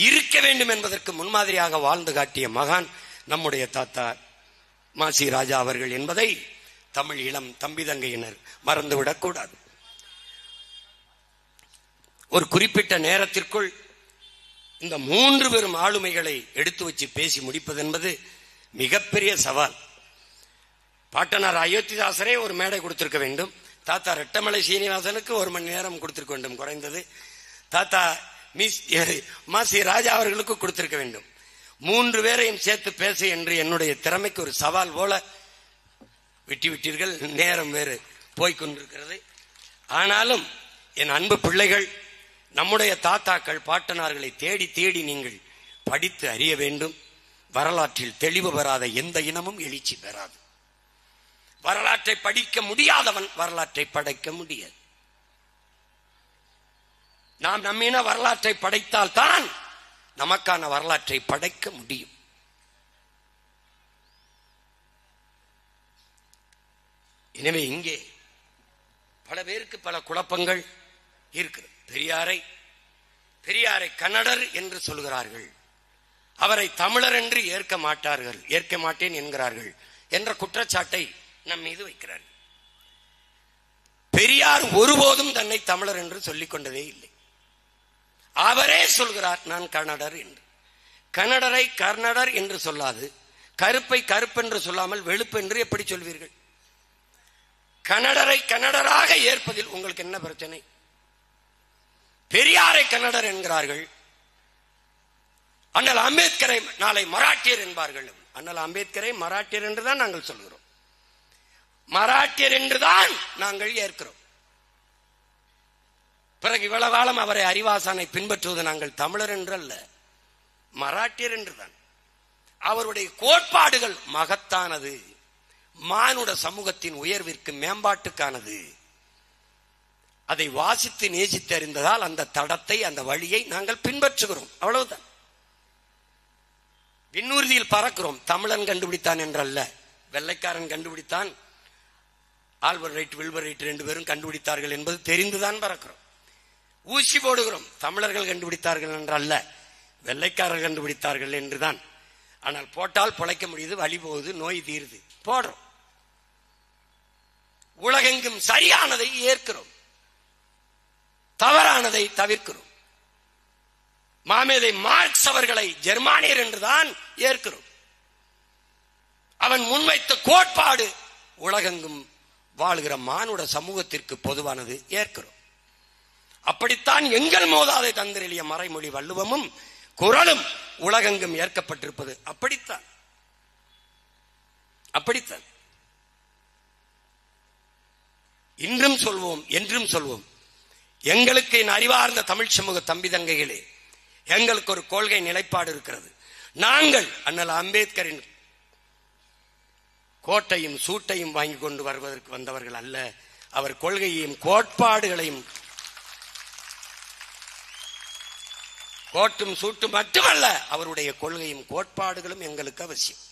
இருக்க வேண்டும் என்பதற்கு முன்மாதிரியாக வாழ்ந்து காட்டிய மகான் நம்முடைய தாத்தா மாசி ராஜா அவர்கள் என்பதை தமிழ் இளம் தம்பி தங்கையினர் மறந்துவிடக் கூடாது. ஒரு குறிப்பிட்ட நேரத்திற்குள் இந்த 3 பெரும் ஆளுமைகளை எடுத்து வச்சு பேசி முடிப்பது என்பது மிகப்பெரிய சவால். பாட்டனார் அயோத்திதாசரே ஒரு மேடை கொடுத்திருக்க வேண்டும். தாத்தா ரெட்டமலை சீனிவாசனுக்கு 1 மணி நேரம் கொடுத்திருக்க வேண்டும் குறைந்தது. தாத்தா மாசி ராஜா அவர்களுக்கு கொடுத்திருக்க வேண்டும். 3 பேரையும் சேர்த்து பேச என்று என்னுடைய திறமைக்கு ஒரு சவால் போல விட்டீர்கள். நேரம் வேறு போய்கொண்டிருக்கிறது. ஆனாலும் என் அன்பு பிள்ளைகள், நம்முடைய தாத்தாக்கள் பாட்டனார்களை தேடி தேடி நீங்கள் படித்து அறிய வேண்டும். வரலாற்றில் தெளிவு பெறாத எந்த இனமும் எழுச்சி பெறாது. வரலாற்றை படிக்க முடியாதவன் வரலாற்றை படைக்க முடியாது. நாம் நம்மின வரலாற்றை படைத்தால் தான் நமக்கான வரலாற்றை படைக்க முடியும். எனவே இங்கே பல பேருக்கு பல குழப்பங்கள் இருக்கிறது. பெரியாரை கன்னடர் என்று சொல்கிறார்கள், அவரை தமிழர் என்று ஏற்க மாட்டேன் என்கிறார்கள் என்ற குற்றச்சாட்டை நம் மீது வைக்கிறார்கள். பெரியார் ஒருபோதும் தன்னை தமிழர் என்று சொல்லிக் கொண்டதே இல்லை. அவரே சொல்கிறார் நான் கன்னடர் என்று. கன்னடரை கர்நாடர் என்று சொல்லாது, கருப்பை கருப்பென்று சொல்லாமல் வெளுப்பென்று எப்படி சொல்வீர்கள்? கன்னடரை கன்னடராக ஏற்பதில் உங்களுக்கு என்ன பிரச்சனை? பெரியாரை கன்னடர் என்கிறார்கள். அண்ணல் அம்பேத்கரை நாளை மராட்டியர் என்பார்கள். அண்ணல் அம்பேத்கரை மராட்டியர் என்றுதான் நாங்கள் சொல்கிறோம். மராட்டியர் என்றுதான் நாங்கள் ஏற்கிறோம். பிறகு இவ்வளவு காலம் அவரை அறிவாசானை பின்பற்றுவது நாங்கள் தமிழர் என்று அல்ல, மராட்டியர் என்றுதான். அவருடைய கோட்பாடுகள் மகத்தானது, மானுட சமூகத்தின் உயர்விற்கு மேம்பாட்டுக்கானது. அதை வாசித்து நேசித்து அறிந்ததால் அந்த தடத்தை அந்த வழியை நாங்கள் பின்பற்றுகிறோம். அவ்வளவுதான். விண்ணூர்தியில் பறக்கிறோம். தமிழன் கண்டுபிடித்தான் என்றல்ல, வெள்ளைக்காரன் கண்டுபிடித்தான். ஆல்பர் ரைட் வில்பர் ரைட் 2 பேரும் கண்டுபிடித்தார்கள் என்பது தெரிந்துதான் பறக்கிறோம். ஊசி போடுகிறோம். தமிழர்கள் கண்டுபிடித்தார்கள் என்றல்ல, வெள்ளைக்காரர்கள் கண்டுபிடித்தார்கள் என்றுதான். ஆனால் போட்டால் பிழைக்க முடியுது, வழி போகுது, நோய் தீருது, போடுறோம். உலகெங்கும் சரியானதை ஏற்கிறோம், தவறானதை தவிர்க்கிறோம். மாமேதை மார்க்ஸ் அவர்களை ஜெர்மானியர் என்றுதான் ஏற்கிறோம். அவன் முன்வைத்த கோட்பாடு உலகெங்கும் வாழ்கிற மானுட சமூகத்திற்கு பொதுவானது, ஏற்கிறோம். அப்படித்தான் எங்கள் மோதாதை தந்திரெளிய மறைமொழி வள்ளுவமும் குறளும் உலகெங்கும் ஏற்கப்பட்டிருப்பது. அப்படித்தான். இன்றும் சொல்வோம், என்றும் சொல்வோம். எங்களுக்கு என் அறிவார்ந்த தமிழ் சமூக தம்பி தங்கைகளே, எங்களுக்கு ஒரு கொள்கை நிலைப்பாடு இருக்கிறது. நாங்கள் அண்ணல் அம்பேத்கரின் கோட்டையும் சூட்டையும் வாங்கி கொண்டு வருவதற்கு வந்தவர்கள் அல்ல. அவர் கொள்கையையும் கோட்பாடுகளையும், கோட்டும் சூட்டும் மட்டுமல்ல, அவருடைய கொள்கையும் கோட்பாடுகளும் எங்களுக்கு அவசியம்.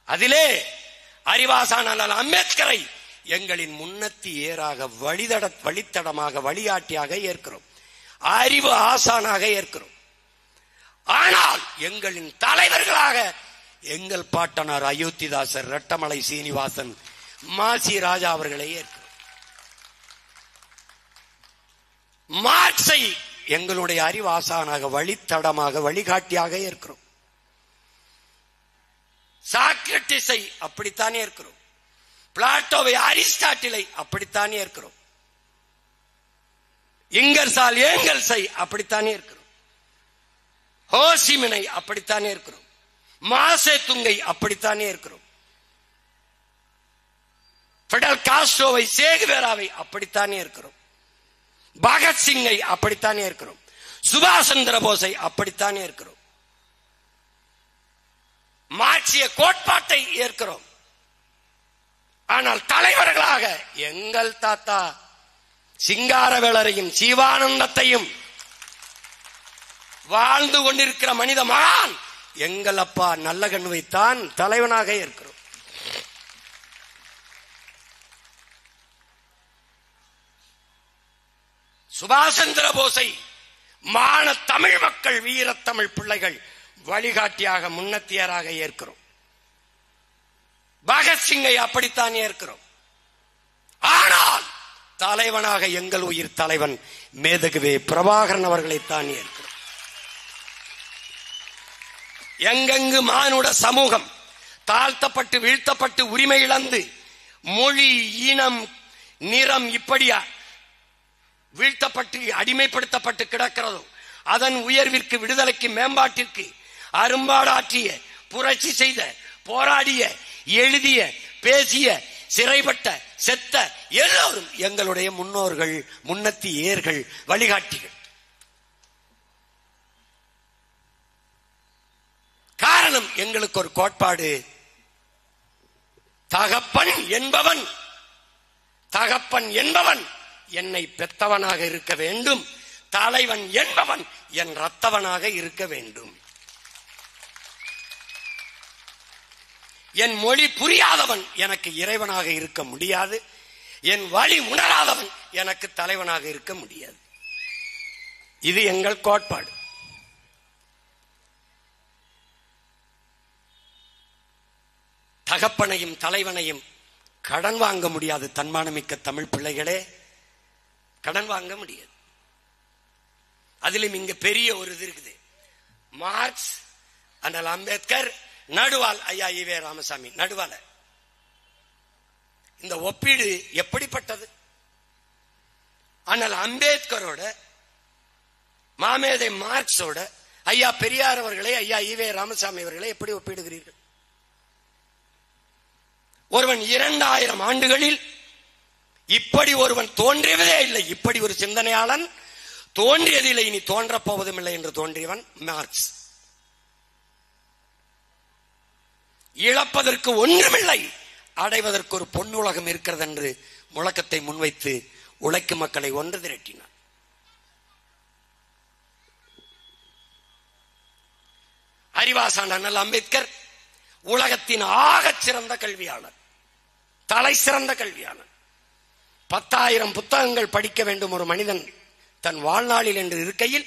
அதிலே அறிவாசான் அண்ணல் அம்பேத்கரை எங்களின் முன்னத்தி ஏறாக வழித்தடமாக வழிகாட்டியாக ஏற்கிறோம், அறிவு ஆசானாக ஏற்கிறோம். ஆனால் எங்களின் தலைவர்களாக எங்கள் பாட்டனார் அயோத்திதாசர், ரெட்டமலை சீனிவாசன், மாசி ராஜா அவர்களை ஏற்கிறோம். மார்க்ஸை எங்களுடைய அறிவாசானாக வழித்தடமாக வழிகாட்டியாக ஏற்கிறோம். சாக்ரட்டிஸை அப்படித்தான் ஏற்கிறோம். பிளாட்டோவை, அரிஸ்டாட்டிலை அப்படித்தான் ஏற்கிறோம். இங்கர்சால் ஏங்கல்ஸை அப்படித்தான் ஏற்கிறோம். ஹோசிமினை அப்படித்தானே இருக்கிறோம், மாசே துங்கை அப்படித்தானே இருக்கிறோம், பிடல் காஸ்ட்ரோவை, சேகுவேராவை அப்படித்தானே இருக்கிறோம், பகத்சிங்கை அப்படித்தானே இருக்கிறோம், சுபாஷ் சந்திர போஸை அப்படித்தானே இருக்கிறோம், மார்க்சிய கோட்பாட்டை ஏற்கிறோம். ஆனால் தலைவர்களாக எங்கள் தாத்தா சிங்காரவேலரையும் சிவானந்தத்தையும் வாழ்ந்து கொண்டிருக்கிற மனித மகான் எங்கள் அப்பா நல்லகண்ணுவைத்தான் தலைவனாக இருக்கிறோம். சுபாஷ் சந்திர போஸை மான தமிழ் மக்கள், வீரத்தமிழ் பிள்ளைகள் வழிகாட்டியாக, முன்னத்தியராக ஏற்கிறோம். பகத்சிங்கை அப்படித்தான் ஏற்கிறோம். ஆனால் தலைவனாக எங்கள் உயிர் தலைவன் மேதகுவே பிரபாகரன் அவர்களைத்தான் ஏற்கிறோம். எங்கெங்கு மானுட சமூகம் தாழ்த்தப்பட்டு, வீழ்த்தப்பட்டு, உரிமை இழந்து, மொழி, இனம், நிறம் இப்படியா வீழ்த்தப்பட்டு, அடிமைப்படுத்தப்பட்டு கிடக்கிறதோ அதன் உயர்விற்கு, விடுதலைக்கு, மேம்பாட்டிற்கு அரும்பாடாற்றிய, புரட்சி செய்த, போராடிய, எழுதிய, பேசிய, சிறைப்பட்ட, செத்த எல்லோரும் எங்களுடைய முன்னோர்கள், முன்னத்தியர்கள், வழிகாட்டிகள். காரணம், எங்களுக்கு ஒரு கோட்பாடு. தகப்பன் என்பவன் என்னை பெத்தவனாக இருக்க வேண்டும், தலைவன் என்பவன் என் ரத்தவனாக இருக்க வேண்டும். என் மொழி புரியாதவன் எனக்கு இறைவனாக இருக்க முடியாது, என் வழி உணராதவன் எனக்கு தலைவனாக இருக்க முடியாது. இது எங்கள் கோட்பாடு. தகப்பனையும் தலைவனையும் கடன் வாங்க முடியாது. தன்மானமிக்க தமிழ் பிள்ளைகளே, கடன் வாங்க முடியாது. அதிலும் இங்க பெரிய ஒரு இது இருக்குது. மார்க்ஸ், அண்ணல் அம்பேத்கர், நடுவால் ஐயா ஈவே ராமசாமி. நடுவால இந்த ஒப்பீடு எப்படிப்பட்டது? அண்ணல் அம்பேத்கரோட, மாமேதை மார்க்ஸோட ஐயா பெரியார் அவர்களை, ஐயா ஈவே ராமசாமி அவர்களை எப்படி ஒப்பிடுகிறீர்கள்? ஒருவன் 2000 ஆண்டுகளில் இப்படி ஒருவன் தோன்றியதே இல்லை, இப்படி ஒரு சிந்தனையாளன் தோன்றியதில்லை, இனி தோன்றப் போவதும் இல்லை என்று தோன்றியவன் மார்க்ஸ். இழப்பதற்கு ஒன்றுமில்லை, அடைவதற்கு ஒரு பொன்னுலகம் இருக்கிறது என்று முழக்கத்தை முன்வைத்து உழைக்கும் மக்களை ஒன்று திரட்டினார். அறிவாசான் அண்ணல் அம்பேத்கர் உலகத்தின் ஆகச் சிறந்த கல்வியாளர், தலை சிறந்த கல்வியாளர். 10,000 புத்தகங்கள் படிக்க வேண்டும் ஒரு மனிதன் தன் வாழ்நாளில் என்று இருக்கையில்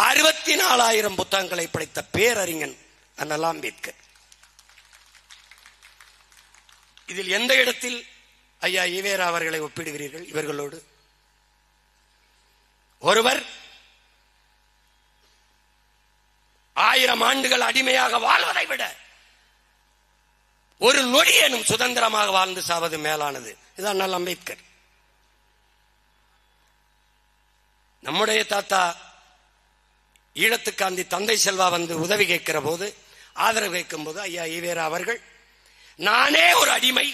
64,000 புத்தகங்களை படித்த பேரறிஞன் அண்ணல் அம்பேத்கர். இதில் எந்த இடத்தில் ஐயா ஈவேரா அவர்களை ஒப்பிடுகிறீர்கள் இவர்களோடு? ஒருவர் 1000 ஆண்டுகள் அடிமையாக வாழ்வதை விட ஒரு நொடியேனும் சுதந்திரமாக வாழ்ந்து சாவது மேலானது. இதுதான் அண்ணல் அம்பேத்கர். நம்முடைய தாத்தா ஈழத்துக்காந்தி தந்தை செல்வா வந்து உதவி கேட்கிற போது, ஆதரவு கேட்கும் போது, ஐயா ஈவேரா அவர்கள் நானே ஒரு அடிமை,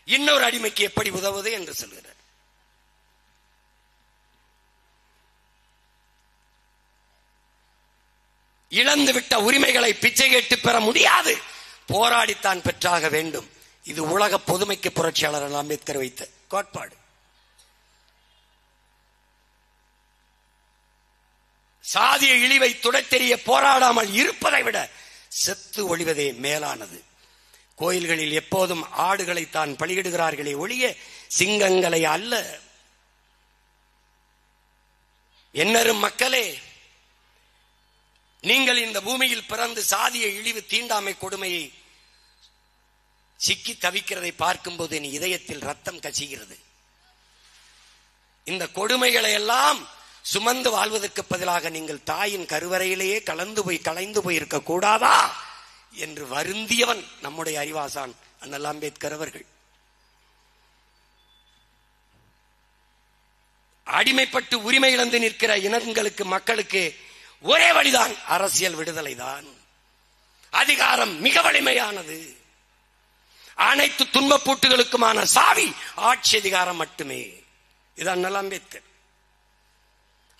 இன்னொரு அடிமைக்கு எப்படி உதவுவது என்று சொல்கிறார். இழந்துவிட்ட உரிமைகளை பிச்சை கேட்டு பெற முடியாது, போராடித்தான் பெற்றாக வேண்டும். இது உலக பொதுமைக்கு புரட்சியாளர் அம்பேத்கர் வைத்த கோட்பாடு. சாதிய இழிவை துடைத்தெறிய போராடாமல் இருப்பதை விட செத்து ஒழிவதே மேலானது. கோயில்களில் எப்போதும் ஆடுகளை தான் பலியிடுகிறார்களே ஒழிய சிங்கங்களை அல்ல. என்னரும் மக்களே, நீங்கள் இந்த பூமியில் பிறந்து சாதிய இழிவு, தீண்டாமை கொடுமையை சிக்கி தவிக்கிறதை பார்க்கும்போது என் இதயத்தில் ரத்தம் கசிகிறது. இந்த கொடுமைகளை எல்லாம் சுமந்து வாழ்வதற்கு பதிலாக நீங்கள் தாயின் கருவறையிலேயே கலைந்து போய் இருக்க கூடாதா என்று வருந்தியவன் நம்முடைய அறிவாசான் அண்ணல் அம்பேத்கர் அவர்கள். அடிமைப்பட்டு உரிமை இழந்து நிற்கிற இனங்களுக்கு, மக்களுக்கு ஒரே வழிதான் அரசியல் விடுதலை தான். அதிகாரம் மிக வலிமையானது. அனைத்து துன்பப்பூட்டுகளுக்குமான சாவி ஆட்சி அதிகாரம் மட்டுமே. இது அண்ணல் அம்பேத்கர்.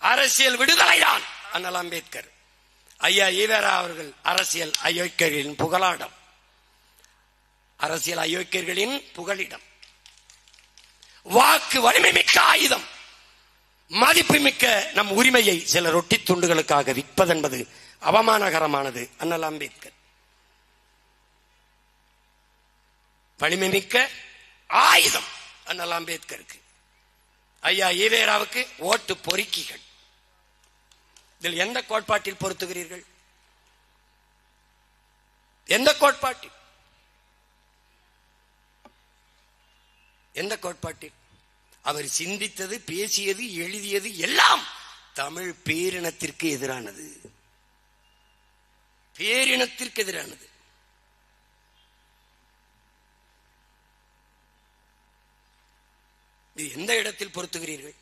அரசியல் விடுதலை தான் அண்ணல் அம்பேத்கர். ஐயா ஈவேரா அவர்கள் அரசியல் அயோக்கியர்களின் புகழாடம், அரசியல் அயோக்கியர்களின் புகலிடம். வாக்கு வலிமை மிக்க ஆயுதம். மதிப்புமிக்க நம் உரிமையை சில ரொட்டி துண்டுகளுக்காக விற்பதென்பது அவமானகரமானது. அண்ணல் அம்பேத்கர் வலிமை மிக்க ஆயுதம் அண்ணல் அம்பேத்கருக்கு. ஐயா ஈவேராவுக்கு ஓட்டு பொறுக்கிகள். இதில் எந்த கோட்பாட்டில் பொருத்துகிறீர்கள்? எந்த கோட்பாட்டில்? எந்த கோட்பாட்டில்? அவர் சிந்தித்தது, பேசியது, எழுதியது எல்லாம் தமிழ் பேரினத்திற்கு எதிரானது. பேரினத்திற்கு எதிரானது. இது எந்த இடத்தில் பொருத்துகிறீர்கள்?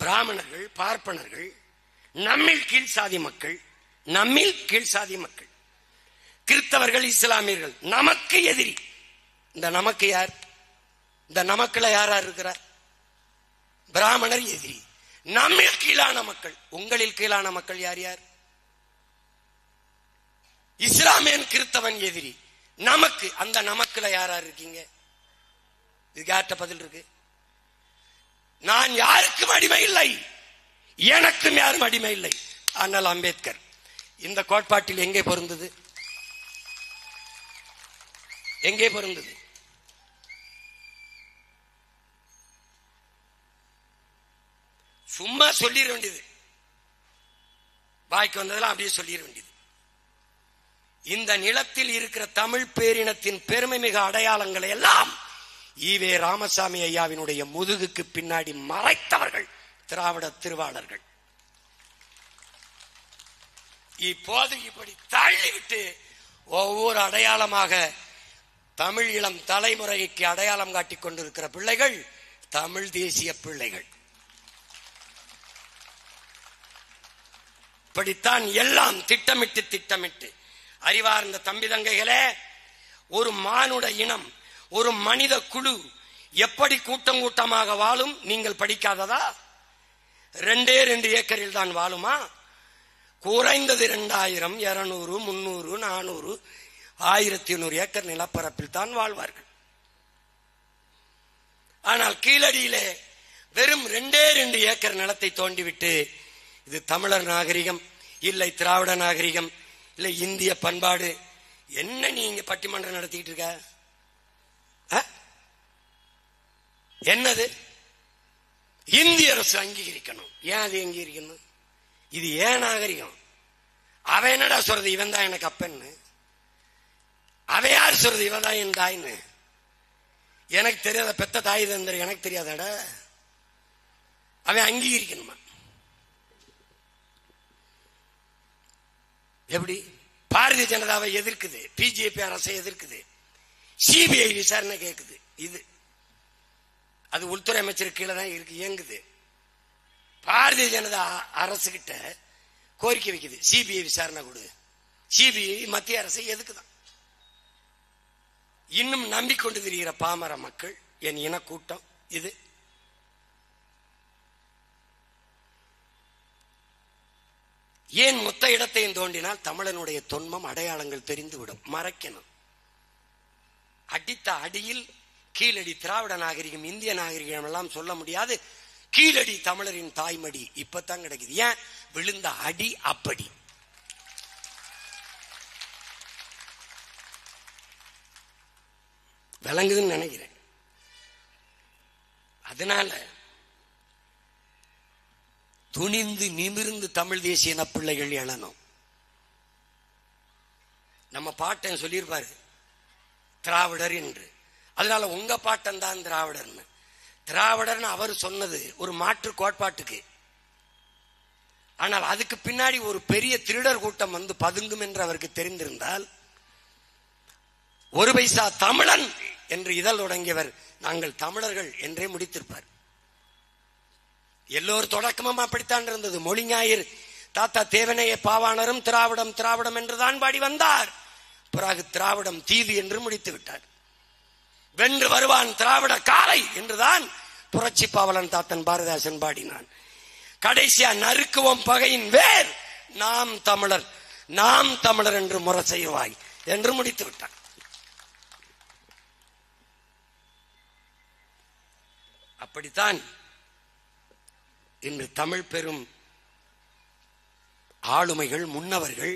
பிராமணர்கள், பார்ப்பனர்கள், நம்மில் கீழ் சாதி மக்கள், நம்மில் கீழ் சாதி மக்கள், கிறிஸ்தவர்கள், இஸ்லாமியர்கள் நமக்கு எதிரி. இந்த நமக்கு யார்? இந்த நமக்குல யாரா இருக்கிறார்? பிராமணர் எதிரி. நம்மில் கீழான மக்கள், உங்களில் கீழான மக்கள் யார் யார்? இஸ்லாமியன், கிறிஸ்தவன் எதிரி. நமக்கு, அந்த நமக்குல யாரா இருக்கீங்க? இதுக்கு யார்கிட்ட பதில் இருக்கு? நான் யாருக்கும் அடிமை இல்லை, எனக்கும் யாரும் அடிமை இல்லை. அண்ணல் அம்பேத்கர் இந்த கோட்பாட்டில் எங்கே பொருந்தது? எங்கே பொருந்தது? சும்மா சொல்லிட வேண்டியது, வாய்க்கு வந்ததெல்லாம் அப்படியே சொல்லிட வேண்டியது. இந்த நிலத்தில் இருக்கிற தமிழ் பேரினத்தின் பெருமை மிக அடையாளங்களை எல்லாம் ஈவே ராமசாமி ஐயாவினுடைய முதுகுக்கு பின்னாடி மறைத்தவர்கள் திராவிட திருவாளர்கள். இப்போது இப்படி தள்ளிவிட்டு ஒவ்வொரு அடையாளமாக தமிழ் இளம் தலைமுறைக்கு அடையாளம் காட்டிக் கொண்டிருக்கிற பிள்ளைகள் தமிழ் தேசிய பிள்ளைகள். இப்படித்தான் எல்லாம் திட்டமிட்டு திட்டமிட்டு. அறிவார்ந்த தம்பி தங்கைகளே, ஒரு மானுட இனம், ஒரு மனித குழு எப்படி கூட்டம் கூட்டமாக வாழும் நீங்கள் படிக்காததா? 2 ஏக்கரில் தான் வாழுமா? குறைந்தது 2000, 200, 300, 400, 1800 ஏக்கர் நிலப்பரப்பில் தான் வாழ்வார்கள். ஆனால் கீழடியிலே வெறும் 2 ஏக்கர் நிலத்தை தோண்டிவிட்டு இது தமிழர் நாகரிகம் இல்லை, திராவிட நாகரிகம் இல்லை, இந்திய பண்பாடு, என்ன நீங்க பட்டிமன்றம் நடத்திட்டு இருக்க? என்னது? இந்திய அரசு அங்கீகரிக்கணும். ஏன் அது அங்கீகரிக்கணும்? இது ஏன் நாகரிகம்? அவன் என்னடா சொல்றது, இவன் தான் எனக்கு அப்பன்னு? அவன் யார் சொல்றது இவன் தான் என் தாய்ன்னு? எனக்கு தெரியாத பெத்த தாய் தந்தர் எனக்கு தெரியாதடா. அவன் அங்கீகரிக்கணுமா? எப்படி? பாரதிய ஜனதாவை எதிர்க்குது, பிஜேபி அரசை எதிர்க்குது, சிபிஐ விசாரணை கேட்குது. இது அது உள்துறை அமைச்சர் கீழே தான் இருக்கு, இயங்குது. பாரதிய ஜனதா அரசு கிட்ட கோரிக்கை வைக்குது, சிபிஐ விசாரணை கொடு. சிபிஐ மத்திய அரசை எதுக்குதான்? இன்னும் நம்பிக்கொண்டு திரிகிற பாமர மக்கள், என் இன கூட்டம் இது. ஏன் மொத்த இடத்தையும் தோண்டினால் தமிழனுடைய தொன்மம் அடையாளங்கள் தெரிந்துவிடும். மறைக்கணும். அடித்த அடியில் கீழடி திராவிட நாகரிகம், இந்திய நாகரிகம் எல்லாம் சொல்ல முடியாது. கீழடி தமிழரின் தாய்மடி இப்பதான் கிடைக்குது. ஏன்? விழுந்த அடி அப்படி. விளங்குதுன்னு நினைக்கிறேன். அதனால துணிந்து நிமிர்ந்து தமிழ் தேசிய இன பிள்ளைகள் எழணும். நம்ம பாட்டன் சொல்லியிருப்பாரு திராவிடர் என்று. அதனால உங்க பாட்டன் தான் திராவிடர்னு. திராவிடர்னு அவர் சொன்னது ஒரு மாற்று கோட்பாட்டுக்கு. ஆனால் அதுக்கு பின்னாடி ஒரு பெரிய திருடர் கூட்டம் வந்து பதுங்கும் என்று அவருக்கு தெரிந்திருந்தால், ஒரு பைசா தமிழன் என்று இதழ் தொடங்கியவர் நாங்கள் தமிழர்கள் என்றே முடித்திருப்பார். எல்லோரும் தொடக்கமும் அப்படித்தான் இருந்தது. மொழி ஞாயிறு தாத்தா தேவனைய பாவாணரும் திராவிடம் திராவிடம் என்றுதான் பாடி வந்தார். பிறகு திராவிடம் தீது என்று முடித்து விட்டார். வென்று வருவான் திராவிட காலை என்றுதான் புரட்சி பாவலன் தாத்தன் பாரதிதாசன் பாடினான். கடைசியா நறுக்குவோம் பகையின் வேர் நாம் தமிழர், நாம் தமிழர் என்று முறை செய்வாய் என்று முடித்து விட்டார். அப்படித்தான் இன்று தமிழ் பெரும் ஆளுமைகள், முன்னவர்கள்,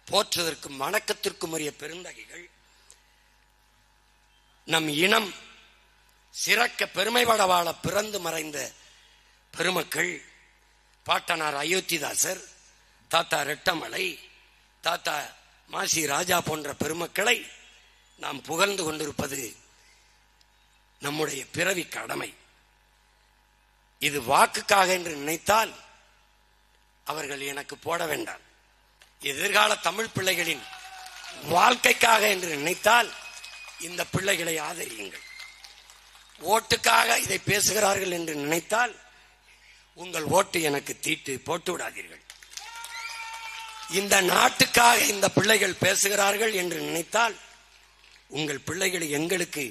போற்றுவதற்கும் வணக்கத்திற்கும் உரிய பெருந்தகைகள், நம் இனம் சிறக்க பெருமைப்பட வாழ பிறந்து மறைந்த பெருமக்கள், பாட்டனார் அயோத்திதாசர், தாத்தா ரெட்டமலை, தாத்தா மாசி ராஜா போன்ற பெருமக்களை நாம் புகழ்ந்து கொண்டிருப்பது நம்முடைய பிறவி கடமை. இது வாக்குக்காக என்று நினைத்தால் அவர்கள் எனக்கு போட வேண்டாம். எதிர்கால தமிழ் பிள்ளைகளின் வாழ்க்கைக்காக என்று நினைத்தால் இந்த பிள்ளைகளை ஆதரியுங்கள். ஓட்டுக்காக இதை பேசுகிறார்கள் என்று நினைத்தால் உங்கள் ஓட்டு எனக்கு தீட்டு போட்டு விடாதீர்கள். இந்த நாட்டுக்காக இந்த பிள்ளைகள் பேசுகிறார்கள் என்று நினைத்தால் உங்கள் பிள்ளைகளை எங்களுக்கு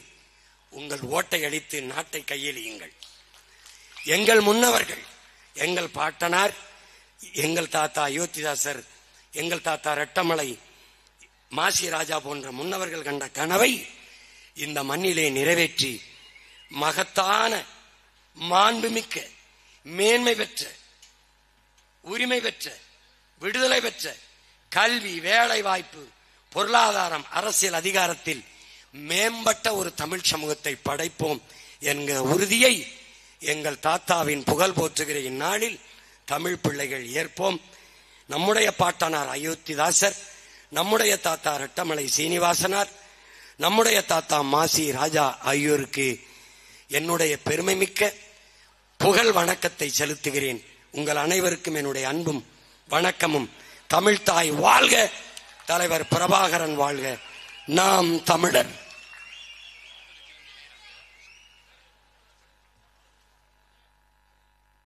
உங்கள் ஓட்டை அளித்து நாட்டை கையெழுயுங்கள். எங்கள் முன்னவர்கள், எங்கள் பாட்டனார், எங்கள் தாத்தா அயோத்திதாசர், எங்கள் தாத்தா ரெட்டமலை, மாசி ராஜா போன்ற முன்னவர்கள் கண்ட கனவை இந்த மண்ணிலே நிறைவேற்றி மகத்தான மாண்புமிக்க மேன்மை பெற்ற, உரிமை பெற்ற, விடுதலை பெற்ற கல்வி, வேலை வாய்ப்பு, பொருளாதாரம், அரசியல் அதிகாரத்தில் மேம்பட்ட ஒரு தமிழ் சமூகத்தை படைப்போம் என்கிற உறுதியை எங்கள் தாத்தாவின் புகழ் போற்றுகிற இந்நாளில் தமிழ் பிள்ளைகள் ஏற்போம். நம்முடைய பாட்டனார் அயோத்திதாசர், நம்முடைய தாத்தா ரெட்டமலை சீனிவாசனார், நம்முடைய தாத்தா மாசி ராஜா ஆகியோருக்கு என்னுடைய பெருமை மிக்க புகழ் வணக்கத்தை செலுத்துகிறேன். உங்கள் அனைவருக்கும் என்னுடைய அன்பும் வணக்கமும். தமிழ்தாய் வாழ்க, தலைவர் பிரபாகரன் வாழ்க, நாம் தமிழர்.